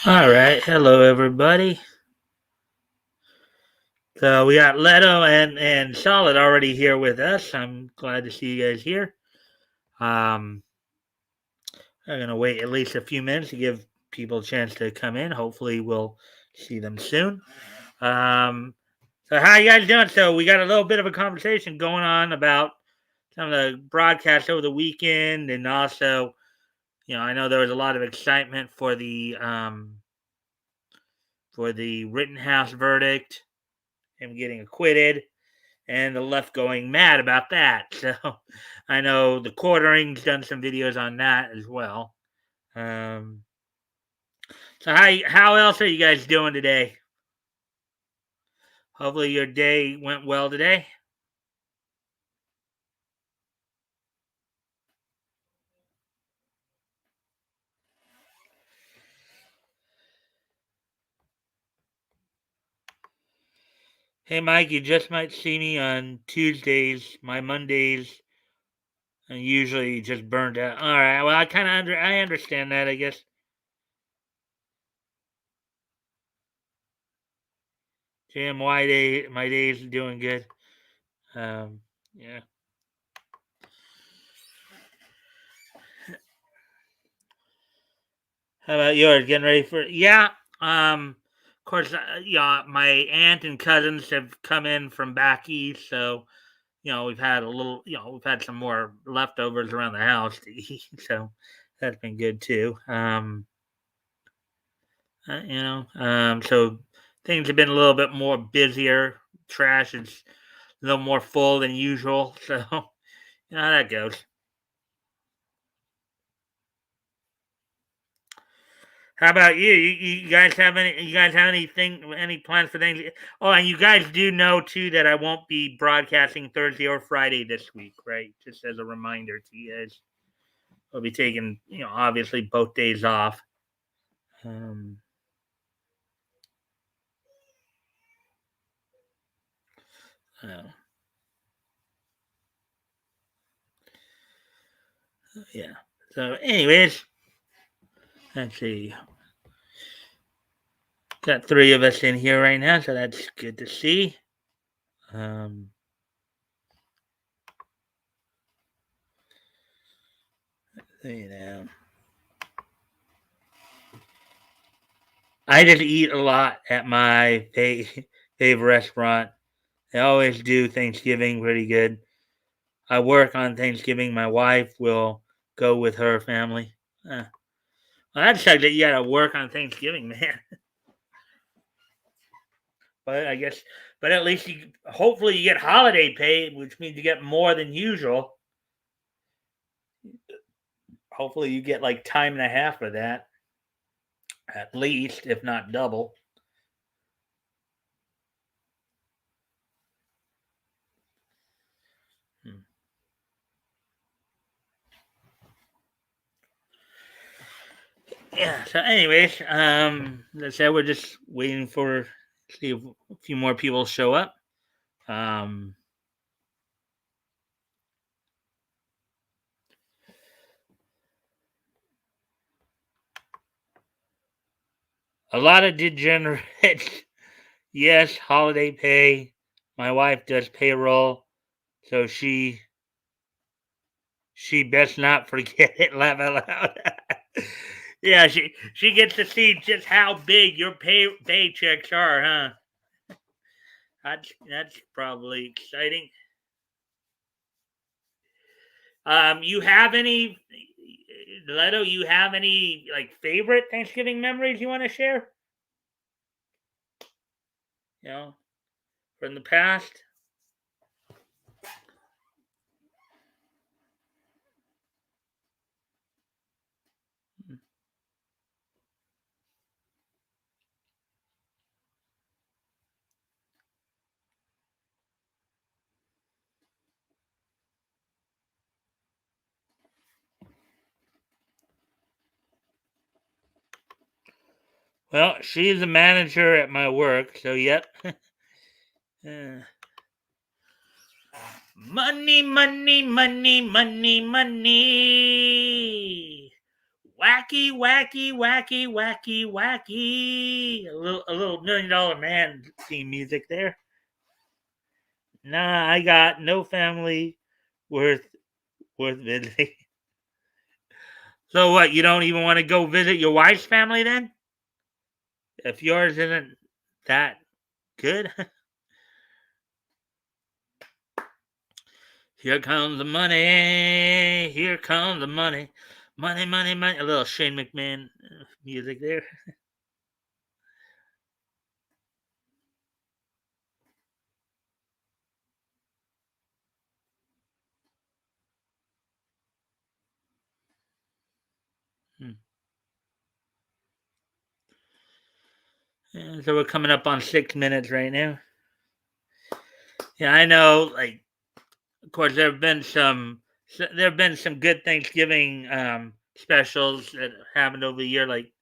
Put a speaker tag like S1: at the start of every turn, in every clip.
S1: All right, hello everybody. So we got Leto and Charlotte already here with us. I'm glad to see you guys here. Um, I'm gonna wait at least a few minutes to give people a chance to come in. Hopefully, we'll see them soon. Um, so how you guys doing? So we got a little bit of a conversation going on about some of the broadcasts over the weekend, and also, I know there was a lot of excitement for the Rittenhouse verdict, him getting acquitted, and the left going mad about that. So I know the quartering's done some videos on that as well. Um, so how else are you guys doing today? Hopefully your day went well today. Hey Mike, you just might see me on Tuesdays. My Mondays are usually just burned out. All right, well I understand that. I guess Jim, my days are doing good. Yeah. How about yours? Getting ready for yeah. Of course, yeah. My aunt and cousins have come in from back east, so we've had a little. We've had some more leftovers around the house to eat, so that's been good too. So things have been a little bit more busier. Trash is a little more full than usual, so you know how that goes. How about you? You guys have any? You guys have anything? Any plans for things? Oh, and you guys do know too that I won't be broadcasting Thursday or Friday this week, right? Just as a reminder to you guys, I'll be taking obviously both days off. Um, uh, yeah. So, anyways, let's see. Got three of us in here right now, so that's good to see. Um, you know, I just eat a lot at my favorite restaurant. They always do Thanksgiving pretty good. I work on Thanksgiving. My wife will go with her family. Well, that sucks that you gotta work on Thanksgiving, man. But I guess, but at least hopefully you get holiday pay, which means you get more than usual. Hopefully you get like time and a half for that, at least, if not double. Hmm. Yeah. So, anyways, let's say we're just waiting for see if a few more people show up. Um, a lot of degenerates. Yes, holiday pay. My wife does payroll, so she best not forget it. Laugh out loud. Yeah, she gets to see just how big your paychecks are, huh? That's probably exciting. You have any, Leto? You have any like favorite Thanksgiving memories you want to share? You know, from the past. Well, she's a manager at my work, so yep. Uh, money, money, money, money, money. wacky, wacky, wacky, wacky, wacky. A little $1 Million Man theme music there. Nah, I got no family worth visiting. So what? You don't even want to go visit your wife's family then? If yours isn't that good? Here comes the money. Here comes the money. Money, money, money. A little Shane McMahon music there. Hmm. Yeah, so we're coming up on 6 minutes right now. Yeah, I know. Like, of course, there have been some good Thanksgiving specials that happened over the year, like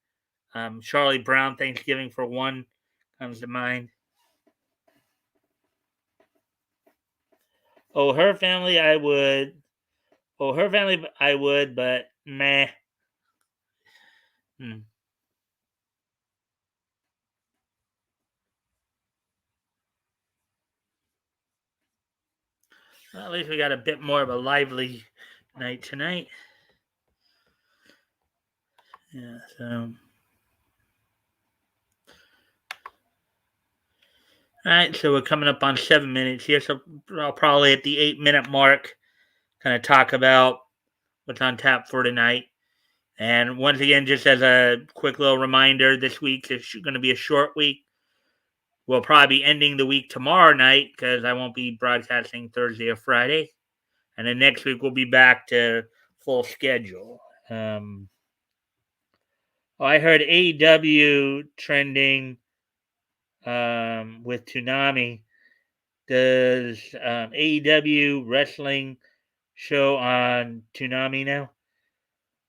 S1: Charlie Brown Thanksgiving for one comes to mind. Oh, her family, I would. Oh, her family, I would, but meh. Hmm. Well, at least we got a bit more of a lively night tonight. Yeah, so. All right, so we're coming up on 7 minutes here, so I'll probably at the 8 minute mark kind of talk about what's on tap for tonight. And once again, just as a quick little reminder, this week is going to be a short week. We'll probably be ending the week tomorrow night because I won't be broadcasting Thursday or Friday. And then next week we'll be back to full schedule. I heard AEW trending with Toonami. Does AEW wrestling show on Toonami now?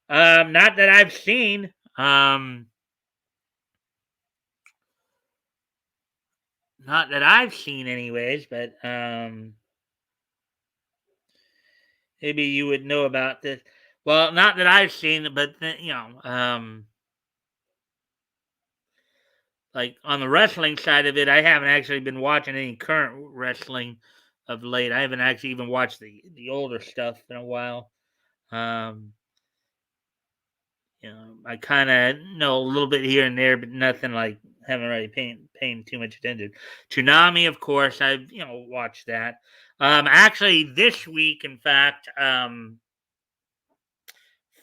S1: Not that I've seen. Not that I've seen, anyways. But maybe you would know about this. Well, not that I've seen, but like on the wrestling side of it, I haven't actually been watching any current wrestling of late. I haven't actually even watched the older stuff in a while. Um, I kind of know a little bit here and there, but nothing like haven't really paying too much attention. Tsunami, of course, I've watched that. Actually, this week, in fact,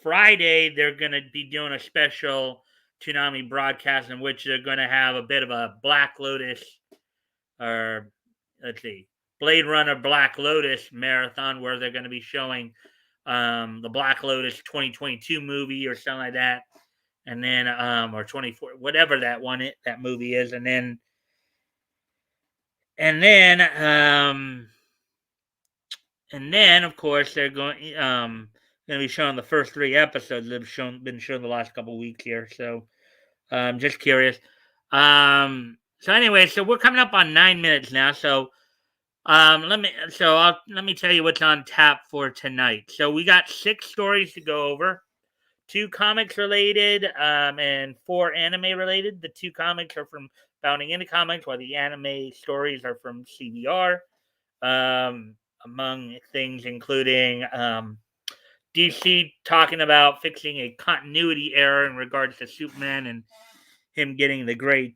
S1: Friday they're going to be doing a special Toonami broadcast in which they're going to have a bit of a Black Lotus, or let's see, Blade Runner Black Lotus marathon, where they're going to be showing the Black Lotus 2022 movie or something like that, and then or 24, whatever that movie is, and then and then of course they're going to be showing the first 3 episodes that have been shown the last couple of weeks here. So just curious. So anyway, so we're coming up on 9 minutes now. So let me tell you what's on tap for tonight. So we got 6 stories to go over. 2 comics related, and 4 anime related. The 2 comics are from Bounding Into Comics, while the anime stories are from CBR. Among things including DC talking about fixing a continuity error in regards to Superman and him getting the great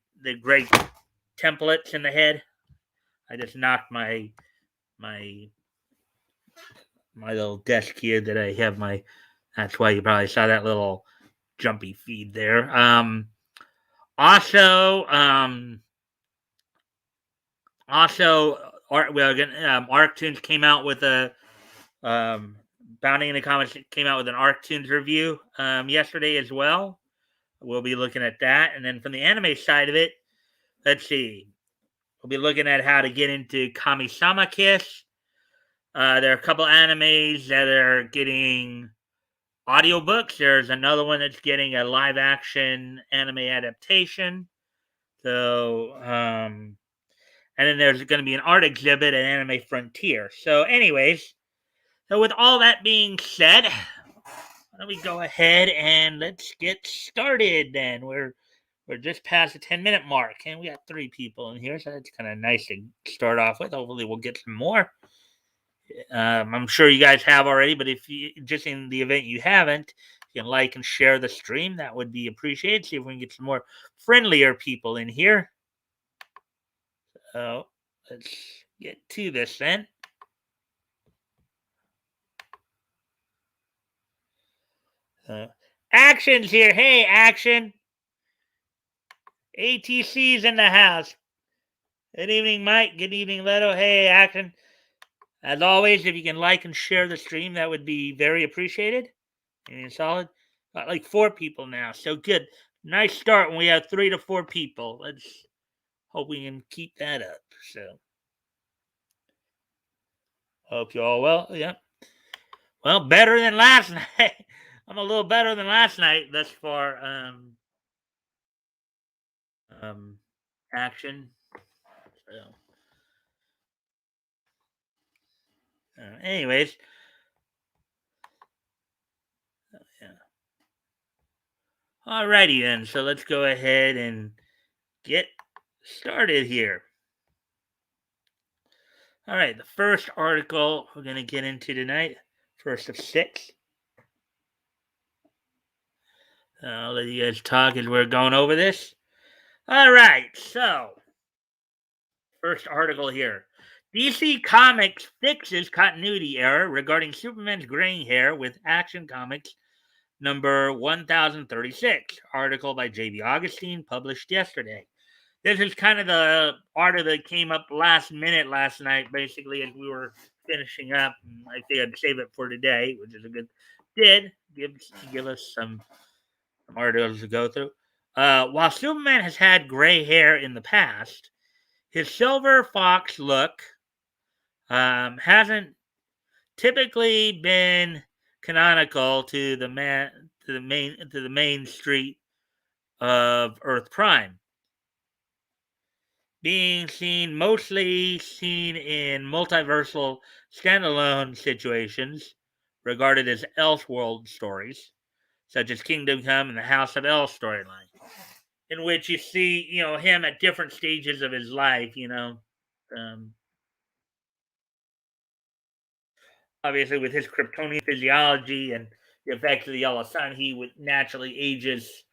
S1: templates in the head. I just knocked my little desk here that I have my. That's why you probably saw that little jumpy feed there. Also, ArcToons came out with a Bounding in the Comics came out with an ArcToons review yesterday as well. We'll be looking at that, and then from the anime side of it, let's see. We'll be looking at how to get into Kamisama Kiss. There are a couple animes that are getting audiobooks. There's another one that's getting a live action anime adaptation. So, and then there's going to be an art exhibit at Anime Frontier. So, anyways, so with all that being said, why don't we go ahead and let's get started then. We're just past the 10-minute mark, and we got 3 people in here, so that's kind of nice to start off with. Hopefully, we'll get some more. I'm sure you guys have already, but if you just in the event you haven't, you can like and share the stream. That would be appreciated. See if we can get some more friendlier people in here. So let's get to this then. Action's here. Hey, Action. ATC's in the house. Good evening, Mike. Good evening, Leto. Hey, Action. As always, if you can like and share the stream, that would be very appreciated. And solid. Got like 4 people now. So good. Nice start when we have 3 to 4 people. Let's hope we can keep that up. So hope you're all well. Yeah. Well, better than last night. I'm a little better than last night thus far. Action. So, anyways, yeah. Alrighty then. So let's go ahead and get started here. All right, the first article we're going to get into tonight, first of 6. I'll let you guys talk as we're going over this. All right, so first article here. DC Comics fixes continuity error regarding Superman's graying hair with Action Comics number 1036. Article by J.B. Augustine, published yesterday. This is kind of the article that came up last minute last night, basically, as we were finishing up. I think I'd save it for today, which is a good. Did give us some articles to go through. While Superman has had gray hair in the past, his silver fox look hasn't typically been canonical to the main street of Earth Prime, being mostly seen in multiversal standalone situations regarded as Elseworld stories, such as Kingdom Come and the House of El storyline, in which you see, him at different stages of his life, obviously with his Kryptonian physiology and the effects of the yellow sun, he would naturally ages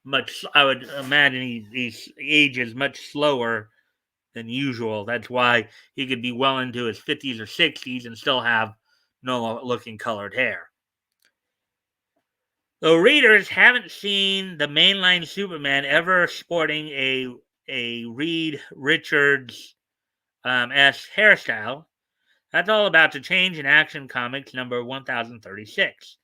S1: much. I would imagine he ages much slower than usual. That's why he could be well into his 50s or 60s and still have normal looking colored hair. Though readers haven't seen the mainline Superman ever sporting a Reed Richards esque hairstyle, that's all about to change in Action Comics number 1036,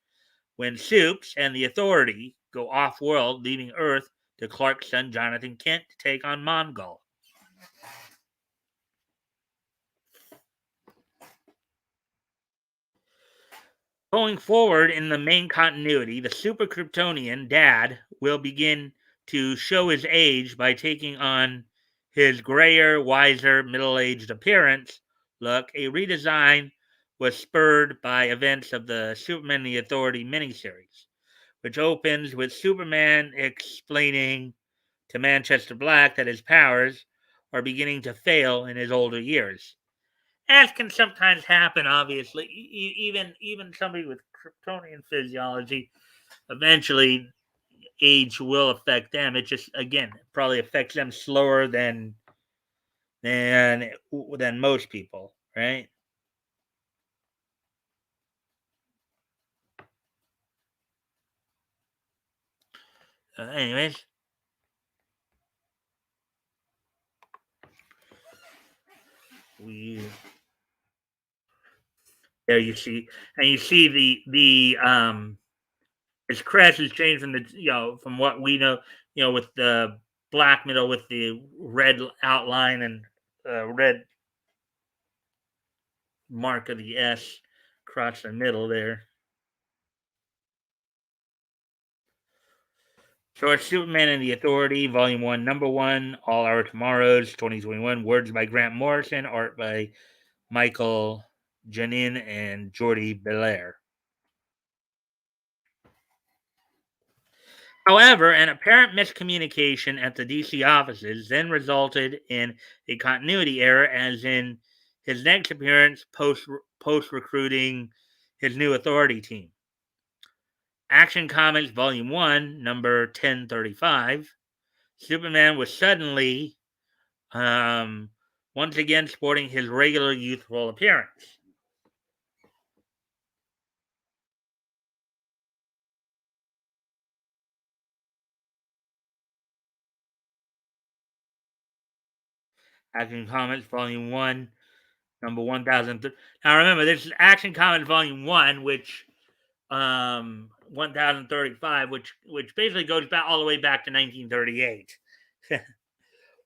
S1: when Supes and the Authority go off-world, leaving Earth to Clark's son Jonathan Kent to take on Mongol. Going forward in the main continuity, the Super Kryptonian Dad will begin to show his age by taking on his grayer, wiser, middle-aged appearance look. A redesign was spurred by events of the Superman and the Authority miniseries, which opens with Superman explaining to Manchester Black that his powers are beginning to fail in his older years. As can sometimes happen, obviously, even somebody with Kryptonian physiology, eventually age will affect them. It just again probably affects them slower than most people, right? Anyways, there you see, and you see the his crest has changed from from what we know, with the black middle with the red outline and red mark of the S across the middle there. So it's Superman and the Authority, Volume 1, Number 1, All Our Tomorrows, 2021. Words by Grant Morrison, art by Michael Janin and Jordi Belair. However, an apparent miscommunication at the DC offices then resulted in a continuity error, as in his next appearance post recruiting his new authority team. Action Comics Volume 1, number 1035, Superman was suddenly once again sporting his regular youthful appearance. Action Comics Volume 1, number 1000. Now remember, this is Action Comics Volume 1, which 1035, which basically goes back all the way back to 1938.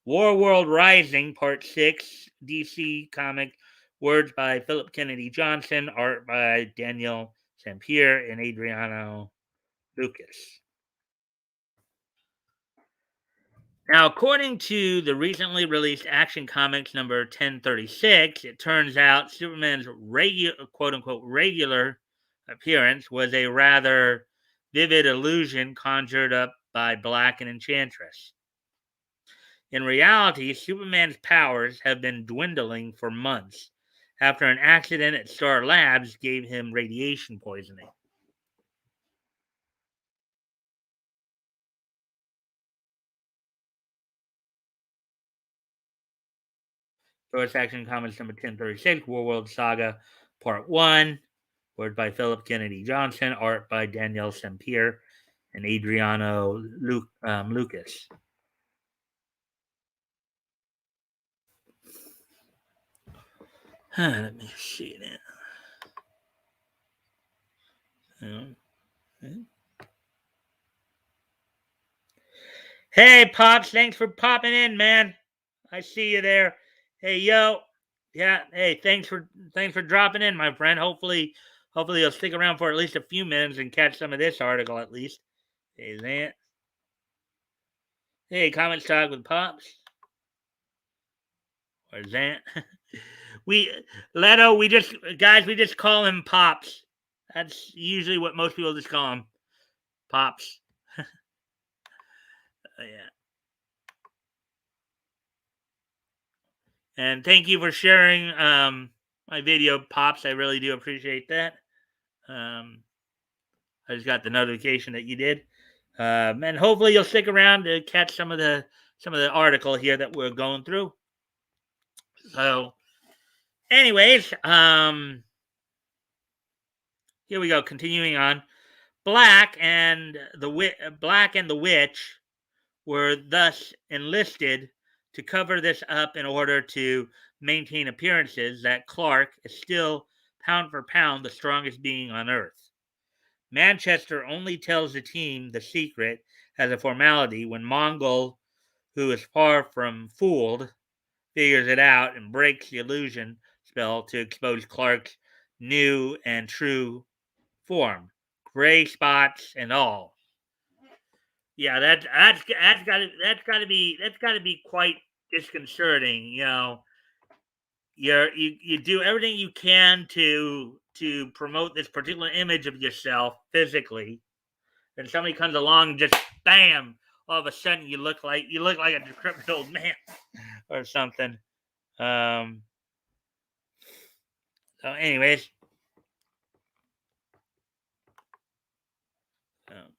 S1: War World Rising, Part 6, DC comic, words by Philip Kennedy Johnson, art by Daniel Sampier and Adriano Lucas. Now, according to the recently released Action Comics number 1036, it turns out Superman's quote unquote regular appearance was a rather vivid illusion conjured up by Black and Enchantress. In reality, Superman's powers have been dwindling for months after an accident at Star Labs gave him radiation poisoning. Source Action Comics number 1036, War World Saga, Part 1, word by Philip Kennedy Johnson, art by Daniel Sempier and Adriano Lucas. Let me see now. Hey, Pops, thanks for popping in, man. I see you there. Hey, yo. Yeah, hey, thanks for dropping in, my friend. Hopefully you'll stick around for at least a few minutes and catch some of this article at least. Hey, Zant. Hey, Comments Talk with Pops. Or Zant. we Leto, we just call him Pops. That's usually what most people just call him. Pops. Yeah. And thank you for sharing my video, Pops. I really do appreciate that. I just got the notification that you did, and hopefully you'll stick around to catch some of the article here that we're going through. So, anyways, here we go. Continuing on, Black and the Witch were thus enlisted to cover this up in order to maintain appearances that Clark is still pound for pound the strongest being on Earth. Manchester only tells the team the secret as a formality when Mongol, who is far from fooled, figures it out and breaks the illusion spell to expose Clark's new and true form, gray spots and all. Yeah, that's got to be quite disconcerting. You do everything you can to promote this particular image of yourself physically, and somebody comes along and just bam, all of a sudden you look like a decrepit old man or something. Um. So, anyways, um,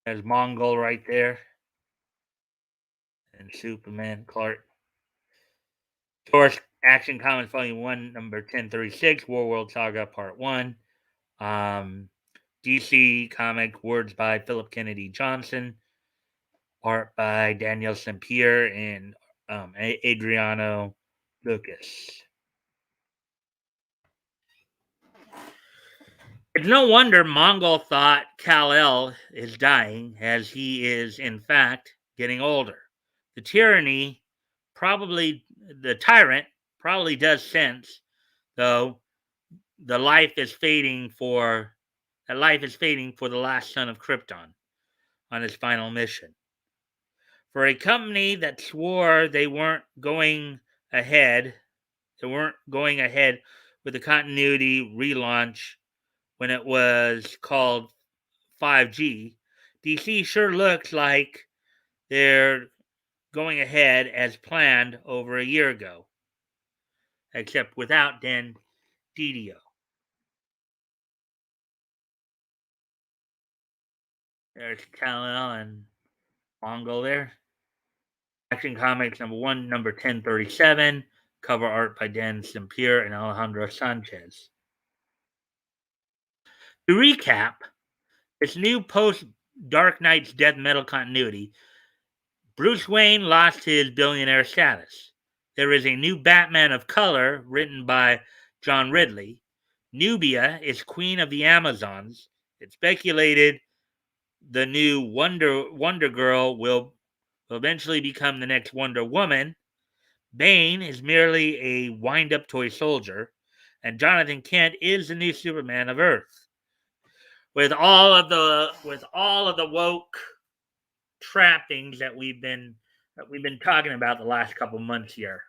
S1: there's Mongol right there, and Superman, Clark. Source Action Comics Volume 1, number 1036, War World Saga Part 1. DC comic, words by Philip Kennedy Johnson, art by Daniel Sempier and Adriano Lucas. It's no wonder Mongol thought Kal-El is dying, as he is, in fact, getting older. The tyrant probably does sense, though, the life is fading for the last son of Krypton on his final mission. For a company that swore they weren't going ahead, with the continuity relaunch when it was called 5G, DC sure looks like they're going ahead as planned over a year ago, except without Dan Didio. There's Kal-El and Mongo there. Action Comics #1, number 1037, cover art by Dan Sempier and Alejandro Sanchez. To recap, its new post Dark Knight's death metal continuity, Bruce Wayne lost his billionaire status. There is a new Batman of color written by John Ridley. Nubia is queen of the Amazons. It's speculated the new Wonder Girl will eventually become the next Wonder Woman. Bane is merely a wind-up toy soldier, and Jonathan Kent is the new Superman of Earth. With all of the woke trappings that we've been talking about the last couple months here.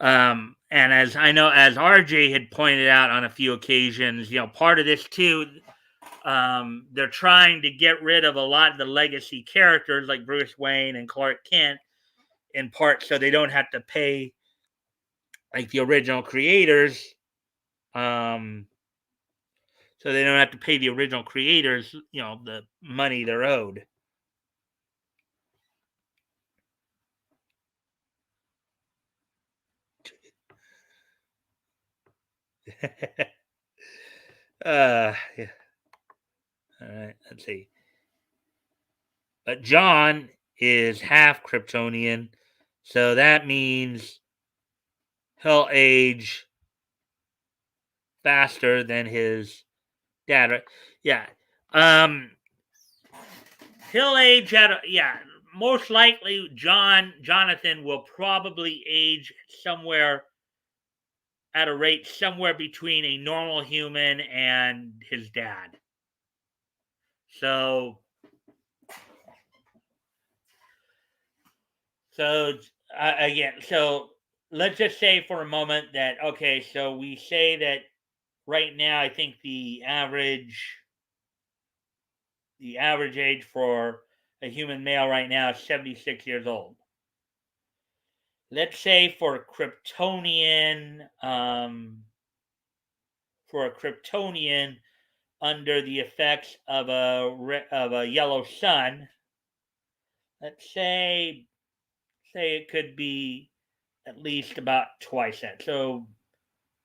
S1: And as I know, as RJ had pointed out on a few occasions, part of this too, they're trying to get rid of a lot of the legacy characters like Bruce Wayne and Clark Kent, in part so they don't have to pay like the original creators. Um, so they don't have to pay the original creators, the money they're owed. Yeah. All right, let's see. But John is half Kryptonian, so that means he'll age faster than his dad. Right? Yeah. Um, he'll age most likely Jonathan will probably age somewhere at a rate somewhere between a normal human and his dad. So so again, so let's just say for a moment that okay, so we say that right now I think the average age for a human male right now is 76 years old. Let's say for a Kryptonian under the effects of a yellow sun, let's say it could be at least about twice that. So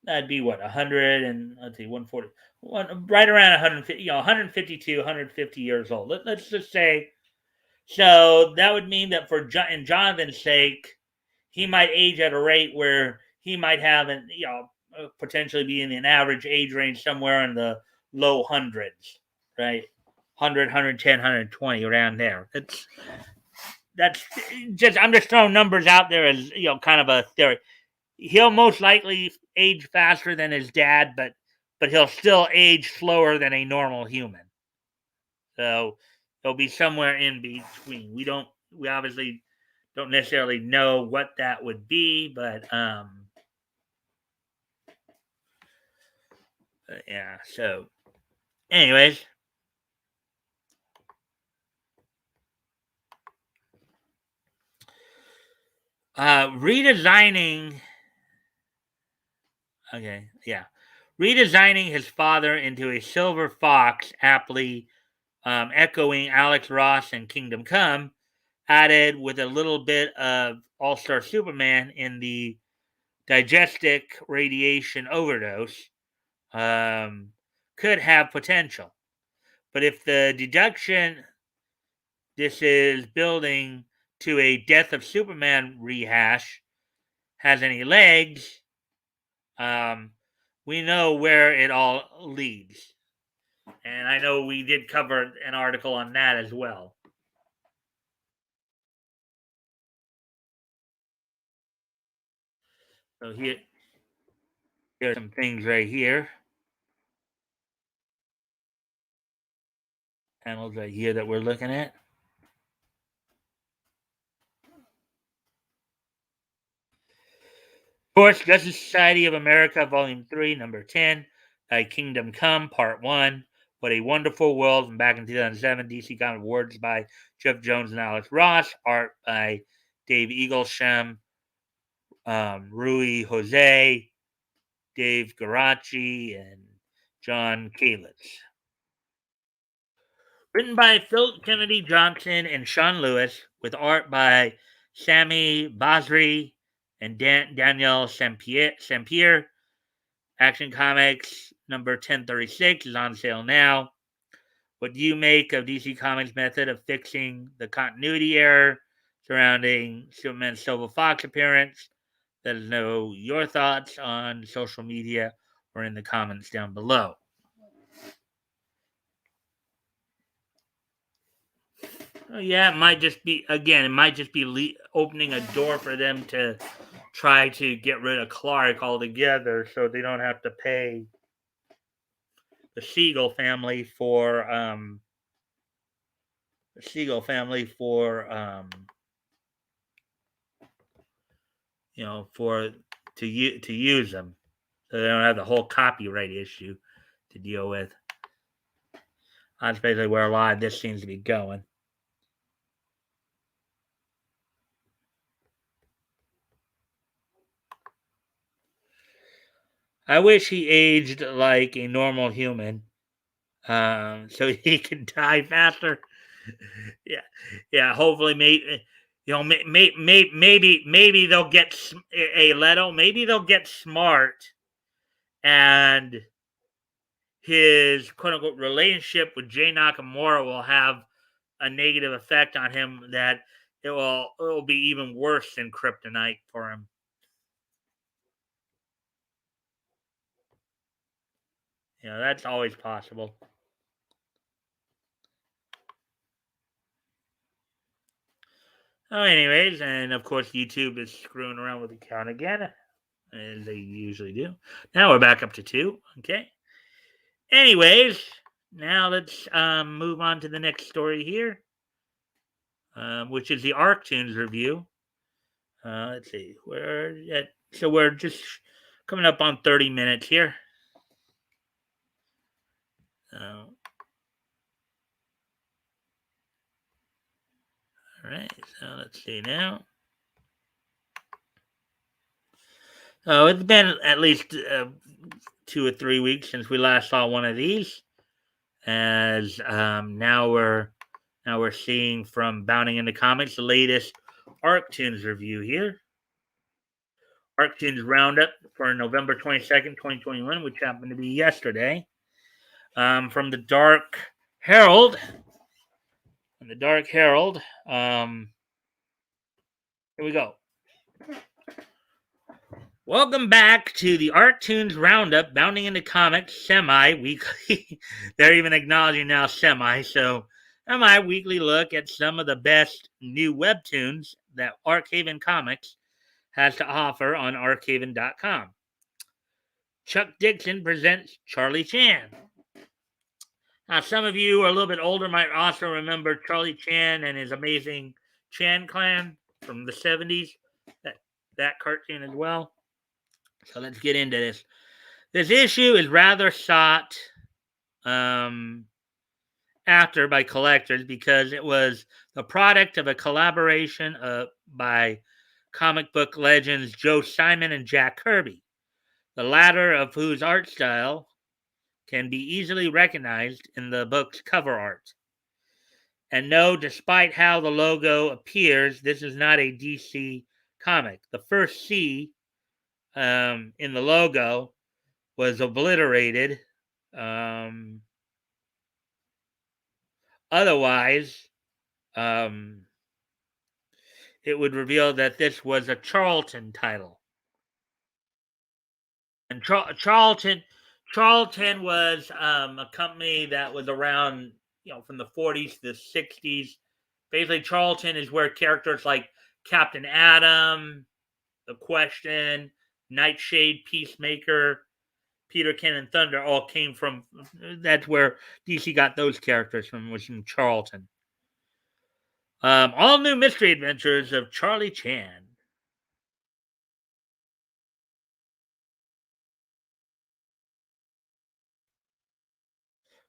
S1: that'd be what 100 and let's see 140, right around 150, 152, 150 years old. Let's just say. So that would mean that in Jonathan's sake, he might age at a rate where he might have potentially be in an average age range somewhere in the low hundreds, right? 100, 110, 120, around there. That's just I'm just throwing numbers out there as kind of a theory. He'll most likely age faster than his dad, but he'll still age slower than a normal human. So he'll be somewhere in between. We obviously don't necessarily know what that would be, but yeah. So, anyways, redesigning. Okay, yeah, redesigning his father into a silver fox, aptly echoing Alex Ross and Kingdom Come, added with a little bit of All Star Superman in the digestic radiation overdose, could have potential. But if the deduction this is building to a Death of Superman rehash has any legs, um, we know where it all leads. And I know we did cover an article on that as well. So here's some things right here. panels right here that we're looking at. Of course, Justice Society of America, Volume 3, Number 10, Thy Kingdom Come, Part 1, What a Wonderful World, from back in 2007, DC Comics, words by Jeff Jones and Alex Ross, art by Dave Eaglesham, Rui Jose, Dave Garacci, and John Kalitz. Written by Phil Kennedy Johnson and Sean Lewis, with art by Sami Basri and Danielle Sampier. Action Comics number 1036 is on sale now. What do you make of DC Comics' method of fixing the continuity error surrounding Superman's Silver Fox appearance? Let us know your thoughts on social media or in the comments down below. Oh, yeah, it might just be, opening a door for them to try to get rid of Clark altogether so they don't have to pay the Siegel family for for to use them, so they don't have the whole copyright issue to deal with. That's basically where a lot of this seems to be going. I wish he aged like a normal human, so he could die faster. yeah. Hopefully, maybe they'll get a Leto. Maybe they'll get smart, and his quote unquote relationship with Jay Nakamura will have a negative effect on him that it will be even worse than kryptonite for him. That's always possible. Oh, anyways, and of course YouTube is screwing around with the count again, as they usually do. Now we're back up to 2. Okay. Anyways, now let's move on to the next story here, which is the Arctoons review. Let's see, we're just coming up on 30 minutes here. All right, so let's see now. Oh, it's been at least 2 or 3 weeks since we last saw one of these, as now we're seeing from Bounding into Comics the latest Arctoons review here. Arctoons Roundup for November 22nd, 2021, which happened to be yesterday. From the Dark Herald. Here we go. Welcome back to the Arctoons Roundup, Bounding into Comics semi-weekly. They're even acknowledging now semi, so semi-weekly look at some of the best new webtoons that Archaven Comics has to offer on archaven.com. Chuck Dixon presents Charlie Chan. Now, some of you who are a little bit older might also remember Charlie Chan and his amazing Chan Clan from the 70s, that cartoon as well. So let's get into this. This issue is rather sought after by collectors because it was the product of a collaboration by comic book legends Joe Simon and Jack Kirby, the latter of whose art style can be easily recognized in the book's cover art. And no, despite how the logo appears, this is not a DC comic. The first C in the logo was obliterated. Otherwise, it would reveal that this was a Charlton title. And Charlton was a company that was around, from the 40s to the 60s. Basically, Charlton is where characters like Captain Atom, The Question, Nightshade, Peacemaker, Peter, Ken, and Thunder all came from. That's where DC got those characters from. Was from Charlton. All new mystery adventures of Charlie Chan.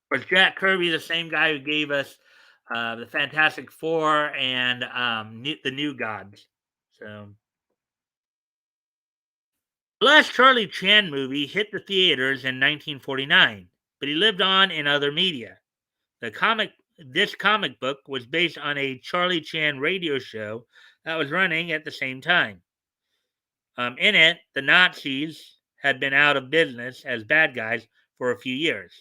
S1: Was Jack Kirby the same guy who gave us the Fantastic Four and the New Gods? So the last Charlie Chan movie hit the theaters in 1949, but he lived on in other media. This comic book was based on a Charlie Chan radio show that was running at the same time. In it, the Nazis had been out of business as bad guys for a few years.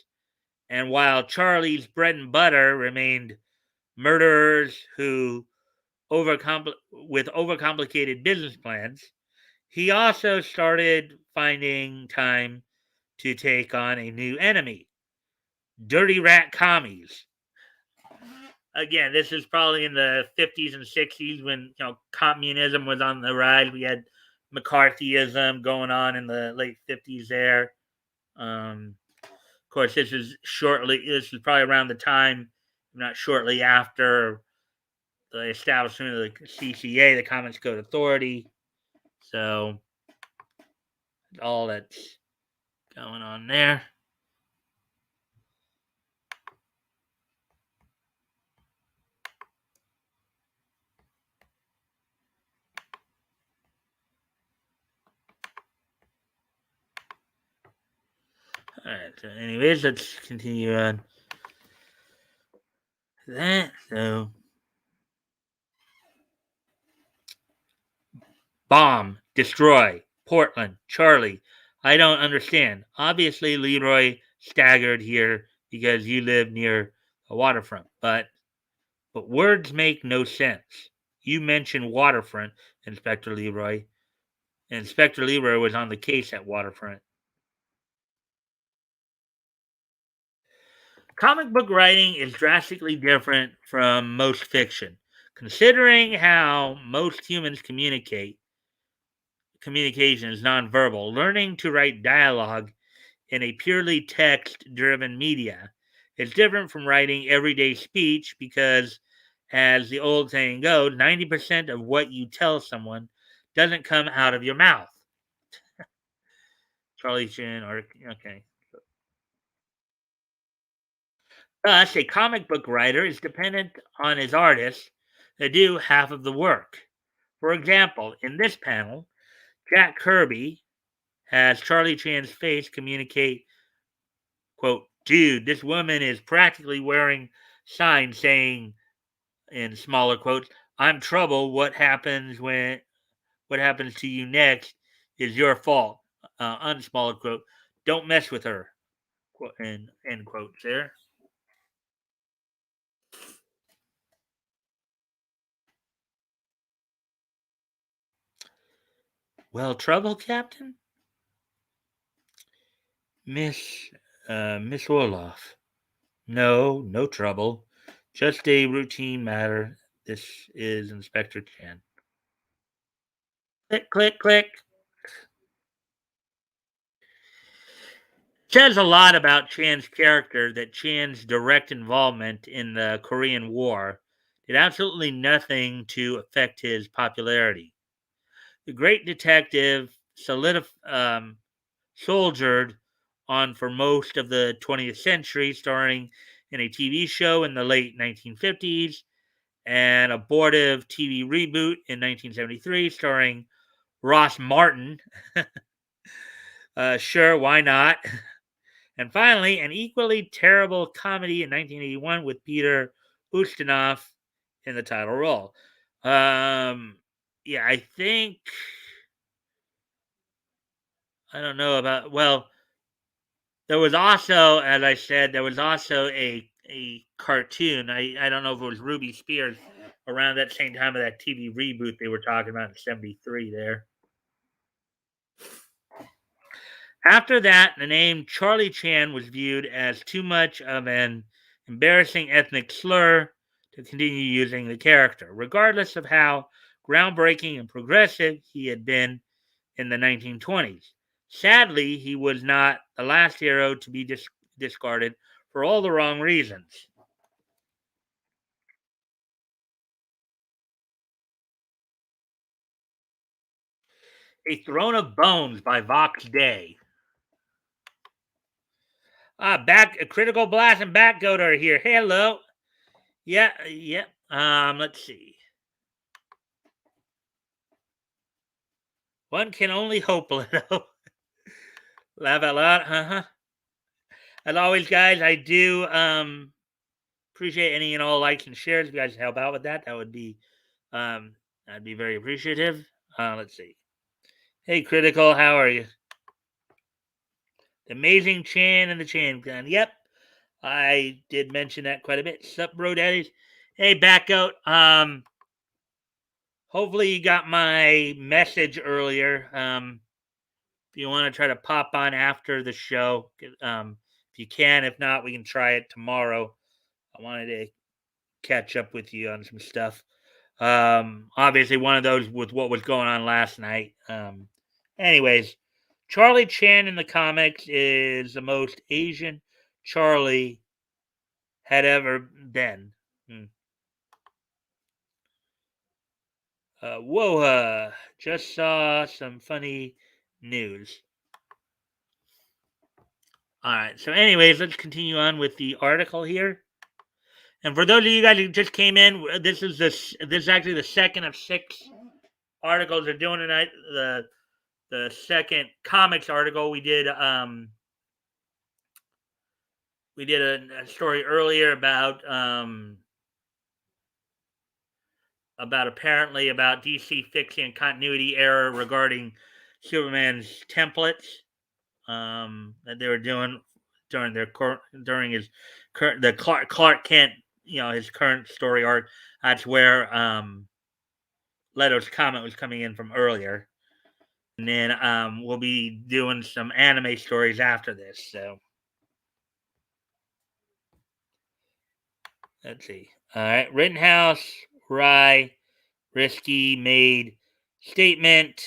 S1: And while Charlie's bread and butter remained murderers who with overcomplicated business plans, he also started finding time to take on a new enemy, dirty rat commies. Again, this is probably in the 50s and 60s when communism was on the rise. We had McCarthyism going on in the late 50s there. Of course, this is probably around the time, not shortly after the establishment of the CCA, the Commons Code Authority. So all that's going on there. All right. So, anyways, let's continue on that. So, bomb, destroy, Portland, Charlie. I don't understand. Obviously, Leroy staggered here because you live near a waterfront, but words make no sense. You mentioned waterfront, Inspector Leroy. Inspector Leroy was on the case at waterfront. Comic book writing is drastically different from most fiction. Considering how most humans communication is nonverbal. Learning to write dialogue in a purely text driven media is different from writing everyday speech because, as the old saying goes, 90% of what you tell someone doesn't come out of your mouth. Charlie Chin, or okay. Thus, a comic book writer is dependent on his artists to do half of the work. For example, in this panel, Jack Kirby has Charlie Chan's face communicate, quote, dude, this woman is practically wearing signs saying, in smaller quotes, I'm trouble. What happens to you next is your fault. Unsmaller quote, don't mess with her. Quote, and end quotes there. Well, trouble, Captain? Miss, Miss Orloff. No, no trouble. Just a routine matter. This is Inspector Chan. Click, click, click. Says a lot about Chan's character that Chan's direct involvement in the Korean War did absolutely nothing to affect his popularity. The great detective soldiered on for most of the 20th century, starring in a TV show in the late 1950s, an abortive TV reboot in 1973 starring Ross Martin. Sure, why not? And finally, an equally terrible comedy in 1981 with Peter Ustinov in the title role. Yeah, I don't know about, well, there was also, as I said, there was also a cartoon. I don't know if it was Ruby Spears around that same time of that TV reboot they were talking about in 73 there. After that, the name Charlie Chan was viewed as too much of an embarrassing ethnic slur to continue using the character, regardless of how groundbreaking and progressive he had been in the 1920s. Sadly, he was not the last hero to be discarded for all the wrong reasons. A Throne of Bones by Vox Day. Back a Critical Blast and Backgoat are here. Hello. Yeah, yeah. Let's see. One can only hope, Leto. Laugh out loud. Uh-huh. As always, guys, I do appreciate any and all likes and shares. If you guys help out with that, that would be I'd be very appreciative. Let's see. Hey, Critical, how are you? The Amazing Chan and the Chan Clan. Yep, I did mention that quite a bit. Sup, bro daddies? Hey, back out. Hopefully you got my message earlier. If you want to try to pop on after the show, if you can. If not, we can try it tomorrow. I wanted to catch up with you on some stuff. Obviously, one of those with what was going on last night. Anyways, Charlie Chan in the comics is the most Asian Charlie had ever been. Whoa, just saw some funny news. All right, so anyways, let's continue on with the article here. And for those of you guys who just came in, this is actually the second of 6 articles they're doing tonight. The second comics article we did a story earlier about apparently about DC fixing a continuity error regarding Superman's templates that they were doing during his the Clark Kent, his current story arc. That's where Leto's comment was coming in from earlier. And then we'll be doing some anime stories after this. So let's see. All right, Rittenhouse, Rye, Risky made statement,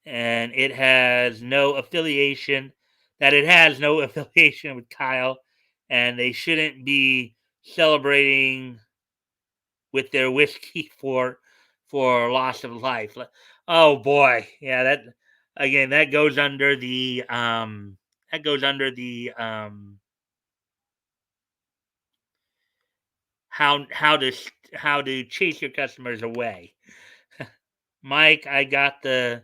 S1: and it has no affiliation. That it has no affiliation with Kyle, and they shouldn't be celebrating with their whiskey for loss of life. Oh boy, yeah, that goes under the how to chase your customers away. Mike, I got the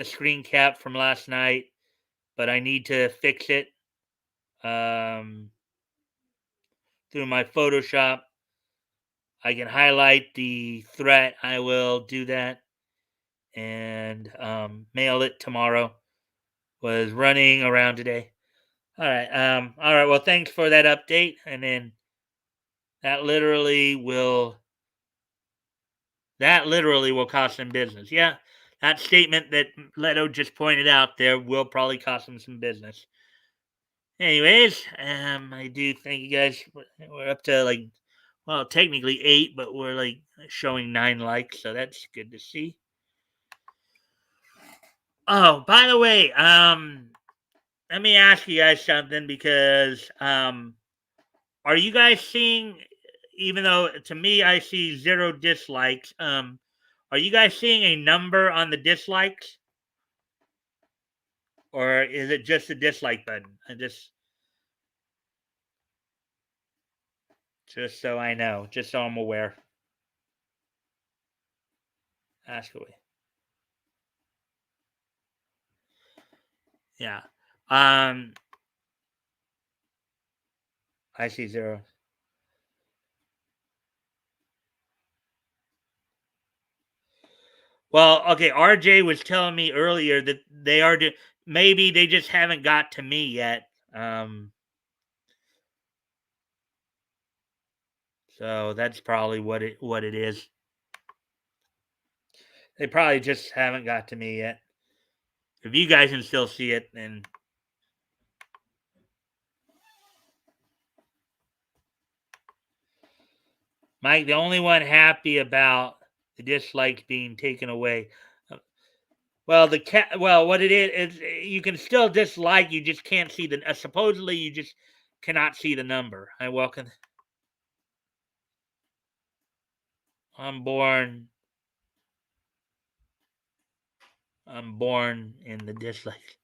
S1: screen cap from last night, but I need to fix it through my Photoshop. I can highlight the threat. I will do that and mail it tomorrow. Was running around today. All right. All right. Well, thanks for that update. And then that literally will cost them business. Yeah, that statement that Leto just pointed out there will probably cost them some business. Anyways, I do thank you guys. We're up to technically 8, but we're showing 9 likes, so that's good to see. Oh, by the way, let me ask you guys something because are you guys seeing, even though to me I see 0 dislikes, are you guys seeing a number on the dislikes? Or is it just the dislike button? Just so I know, just so I'm aware. Ask away. Yeah. I see 0. Well, okay. RJ was telling me earlier that they are maybe they just haven't got to me yet. So that's probably what it is. They probably just haven't got to me yet. If you guys can still see it, then Mike, the only one happy about the dislikes being taken away. Well, the cat. Well, what it is you can still dislike. You just can't see the. Supposedly, you just cannot see the number. I welcome. I'm born. I'm born in the dislike.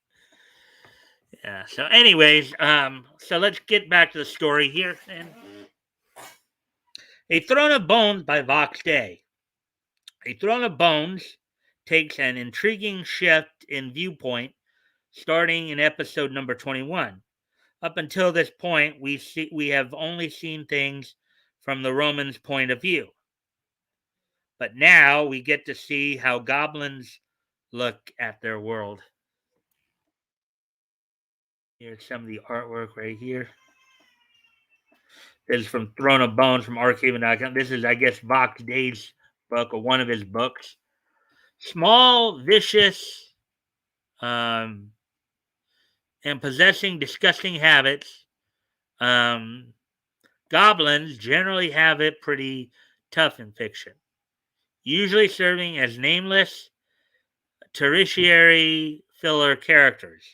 S1: Yeah. So, anyways, so let's get back to the story here. And A Throne of Bones by Vox Day. A Throne of Bones takes an intriguing shift in viewpoint starting in episode number 21. Up until this point, we have only seen things from the Romans' point of view. But now we get to see how goblins look at their world. Here's some of the artwork right here. This is from Throne of Bones from Archive.com. This is, I guess, Vox Day's book or one of his books. Small, vicious, um, and possessing disgusting habits. Goblins generally have it pretty tough in fiction, usually serving as nameless, tertiary filler characters.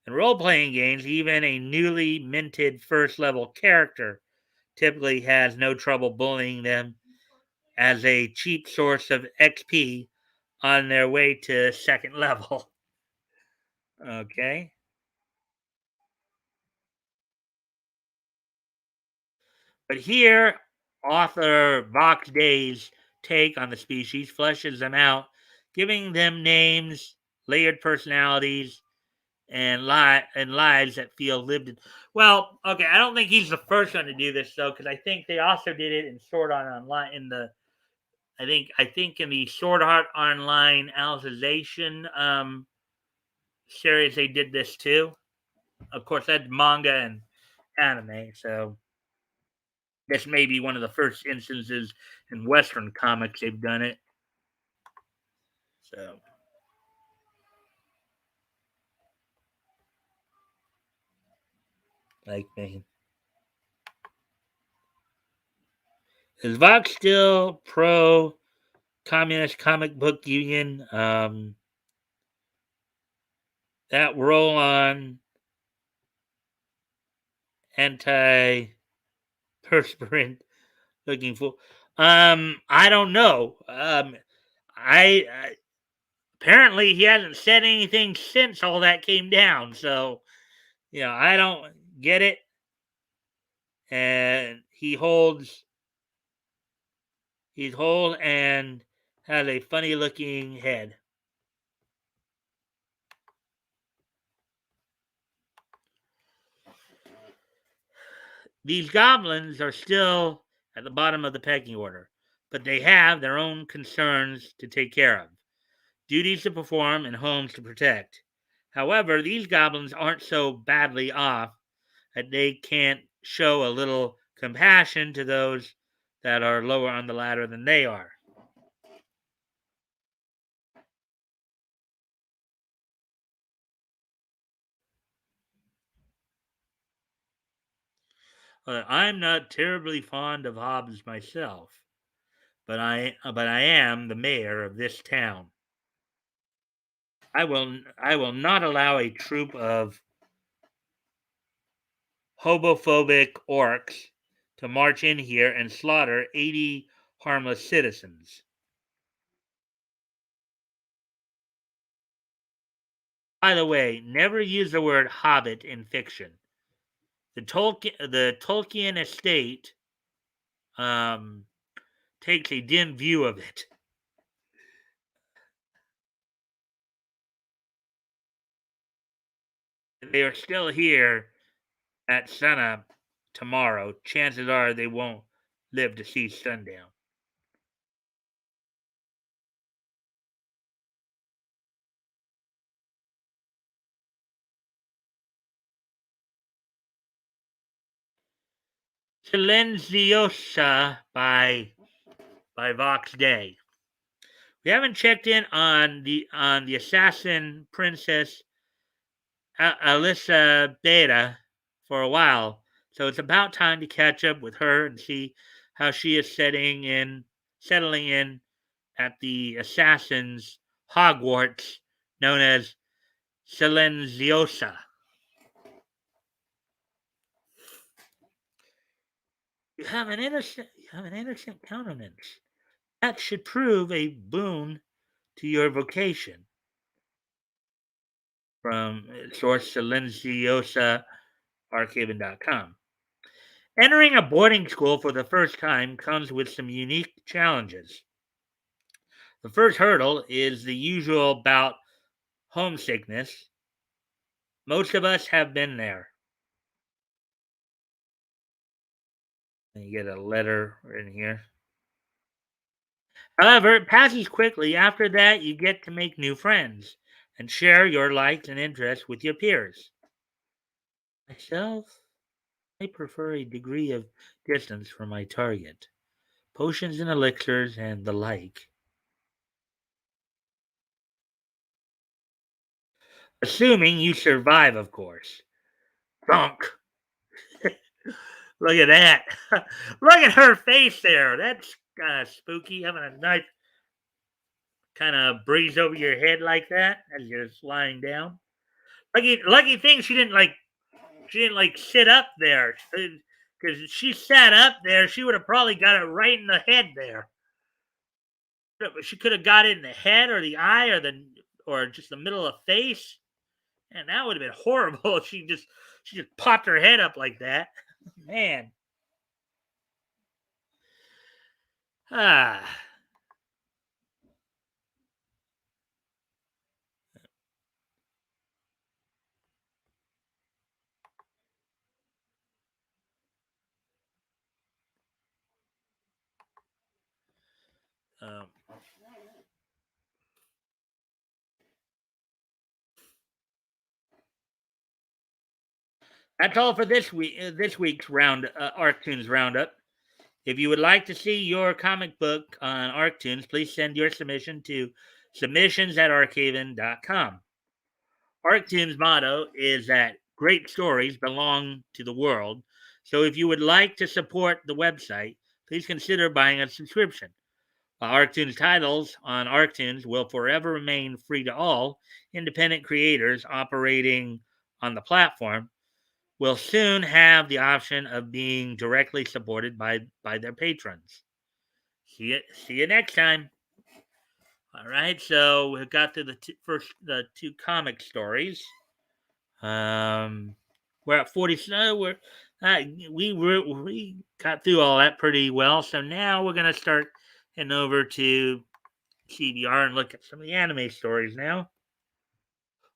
S1: In role playing games, even a newly minted first level character typically has no trouble bullying them as a cheap source of XP on their way to second level. Okay. But here, author Vox Day's take on the species fleshes them out, giving them names, layered personalities, and lives that feel lived in. Well, okay, I don't think he's the first one to do this though, because I think they also did it in Sword Art Online in the. I think in the Sword Art Online Alicization series they did this too. Of course, that's manga and anime, so this may be one of the first instances in Western comics they've done it. So, like, man, is Vox still pro communist comic book union? That roll on anti perspirant looking for. I don't know. I apparently he hasn't said anything since all that came down. So I don't get it. And he's old and has a funny looking head. These goblins are still at the bottom of the pecking order, but they have their own concerns to take care of, duties to perform, and homes to protect. However, these goblins aren't so badly off that they can't show a little compassion to those that are lower on the ladder than they are. I'm not terribly fond of Hobbes myself, but I am the mayor of this town. I will not allow a troop of homophobic orcs to march in here and slaughter 80 harmless citizens. By the way, never use the word hobbit in fiction. The Tolkien estate um, takes a dim view of it. If they are still here at sunup tomorrow, chances are they won't live to see sundown. Silenciosa by Vox Day. We haven't checked in on the assassin princess Alyssa Beta for a while, so it's about time to catch up with her and see how she is settling in at the assassin's Hogwarts known as Silenziosa. You have an innocent countenance. That should prove a boon to your vocation. From source SilenciosaArchiving.com. Entering a boarding school for the first time comes with some unique challenges. The first hurdle is the usual bout homesickness. Most of us have been there. And you get a letter in here. However, it passes quickly. After that, you get to make new friends and share your likes and interests with your peers. Myself, I prefer a degree of distance from my target. Potions and elixirs and the like. Assuming you survive, of course. Thunk. Look at that. Look at her face there. That's kind of spooky, having a knife kind of breeze over your head like that as you're lying down. Lucky thing she didn't sit up there, because she sat up there, she would have probably got it right in the head there. She could have got it in the head or the eye or just the middle of the face, and that would have been horrible if she just popped her head up like that. Man. Ah. Um, that's all for this week. This week's ArcTunes roundup. If you would like to see your comic book on ArcTunes, please send your submission to submissions@archhaven.com. ArcTunes' motto is that great stories belong to the world. So if you would like to support the website, please consider buying a subscription. While ArcTunes titles on ArcTunes will forever remain free to all, independent creators operating on the platform will soon have the option of being directly supported by their patrons. See you next time. All right, so we got to the two comic stories. We're at 40. We got through all that pretty well. So now we're gonna start heading over to CBR and look at some of the anime stories now.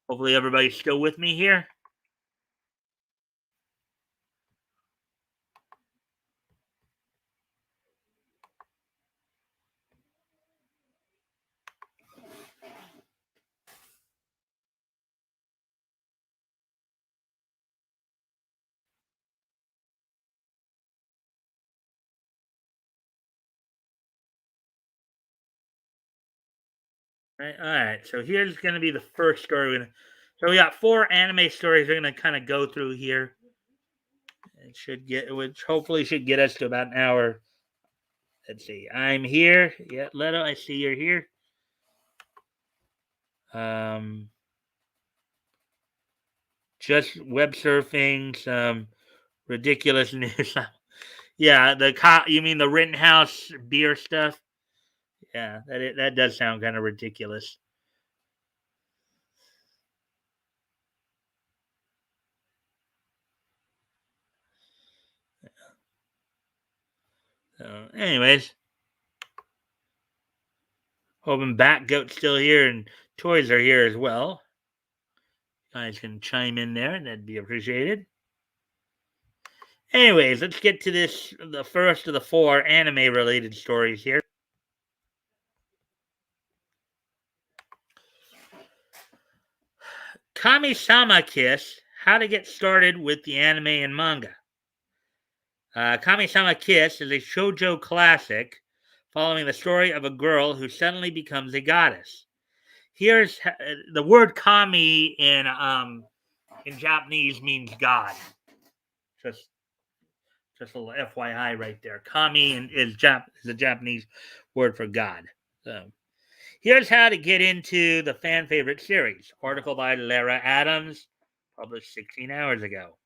S1: Hopefully everybody's still with me here. All right. So here's going to be the first story. So we got 4 anime stories we're going to kind of go through here. Which hopefully should get us to about an hour. Let's see. I'm here. Yeah, Leto, I see you're here. Just web surfing, some ridiculous news. Yeah, you mean the Rittenhouse beer stuff? Yeah, that does sound kind of ridiculous. So, anyways, hoping Batgoat's still here and toys are here as well. You guys can chime in there, and that'd be appreciated. Anyways, let's get to the first of the 4 anime related stories here. Kamisama Kiss: How to Get Started with the Anime and Manga. Kamisama Kiss is a shoujo classic following the story of a girl who suddenly becomes a goddess. Here's the word kami in Japanese means God. Just a little FYI right there. Kami is a Japanese word for God. So Here's how to get into the fan favorite series. Article by Lara Adams, published 16 hours ago.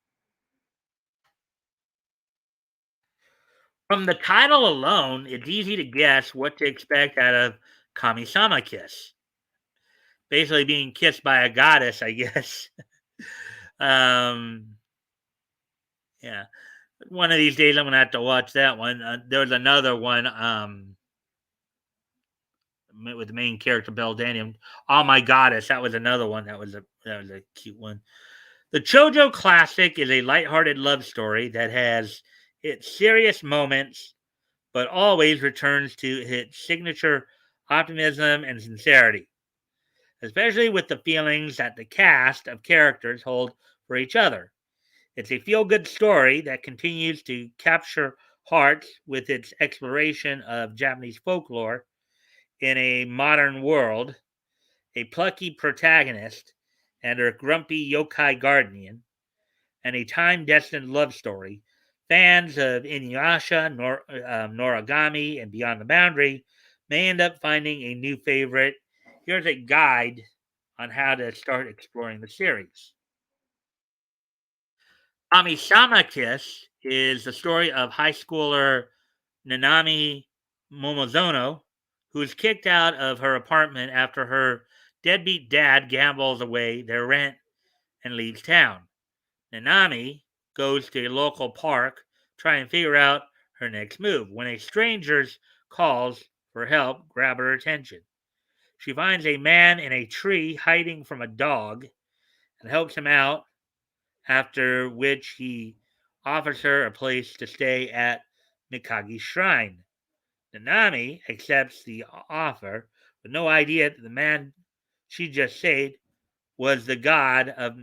S1: From the title alone, it's easy to guess what to expect out of Kamisama Kiss. Basically, being kissed by a goddess, I guess. um, yeah. One of these days, I'm going to have to watch that one. There was another one with the main character, Belle Daniel. Oh my goddess, that was another one. That was a cute one. The Chojo Classic is a lighthearted love story that has its serious moments, but always returns to its signature optimism and sincerity, especially with the feelings that the cast of characters hold for each other. It's a feel good story that continues to capture hearts with its exploration of Japanese folklore in a modern world, a plucky protagonist, and her grumpy yokai guardian, and a time destined love story. Fans of Inuyasha, Noragami, and Beyond the Boundary may end up finding a new favorite. Here's a guide on how to start exploring the series. Kamisama Kiss is the story of high schooler Nanami Momozono, who is kicked out of her apartment after her deadbeat dad gambles away their rent and leaves town. Nanami goes to a local park trying to figure out her next move when a stranger calls for help grab her attention. She finds a man in a tree hiding from a dog and helps him out, after which he offers her a place to stay at Mikagi's shrine. Nanami accepts the offer with no idea that the man she just saved was the god of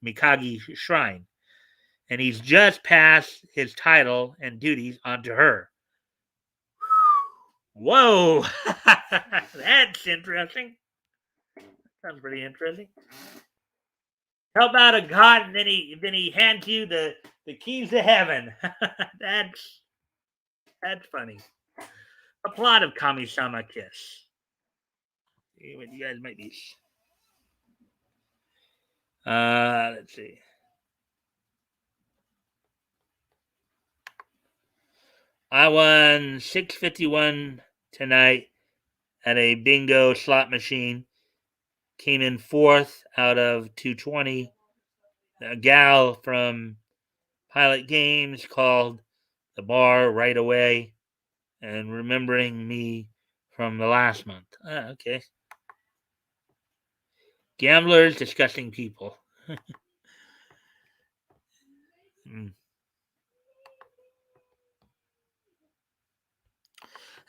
S1: Mikagi's shrine, and he's just passed his title and duties onto her. Whoa! That's interesting. Sounds pretty interesting. Help out a god, and then he hands you the keys to heaven. that's that's funny. A plot of Kamisama Kiss. You guys might be. Let's see. I won 651 tonight at a bingo slot machine. Came in fourth out of 220. A gal from Pilot Games called the bar right away and remembering me from the last month. Okay. Gamblers, disgusting people.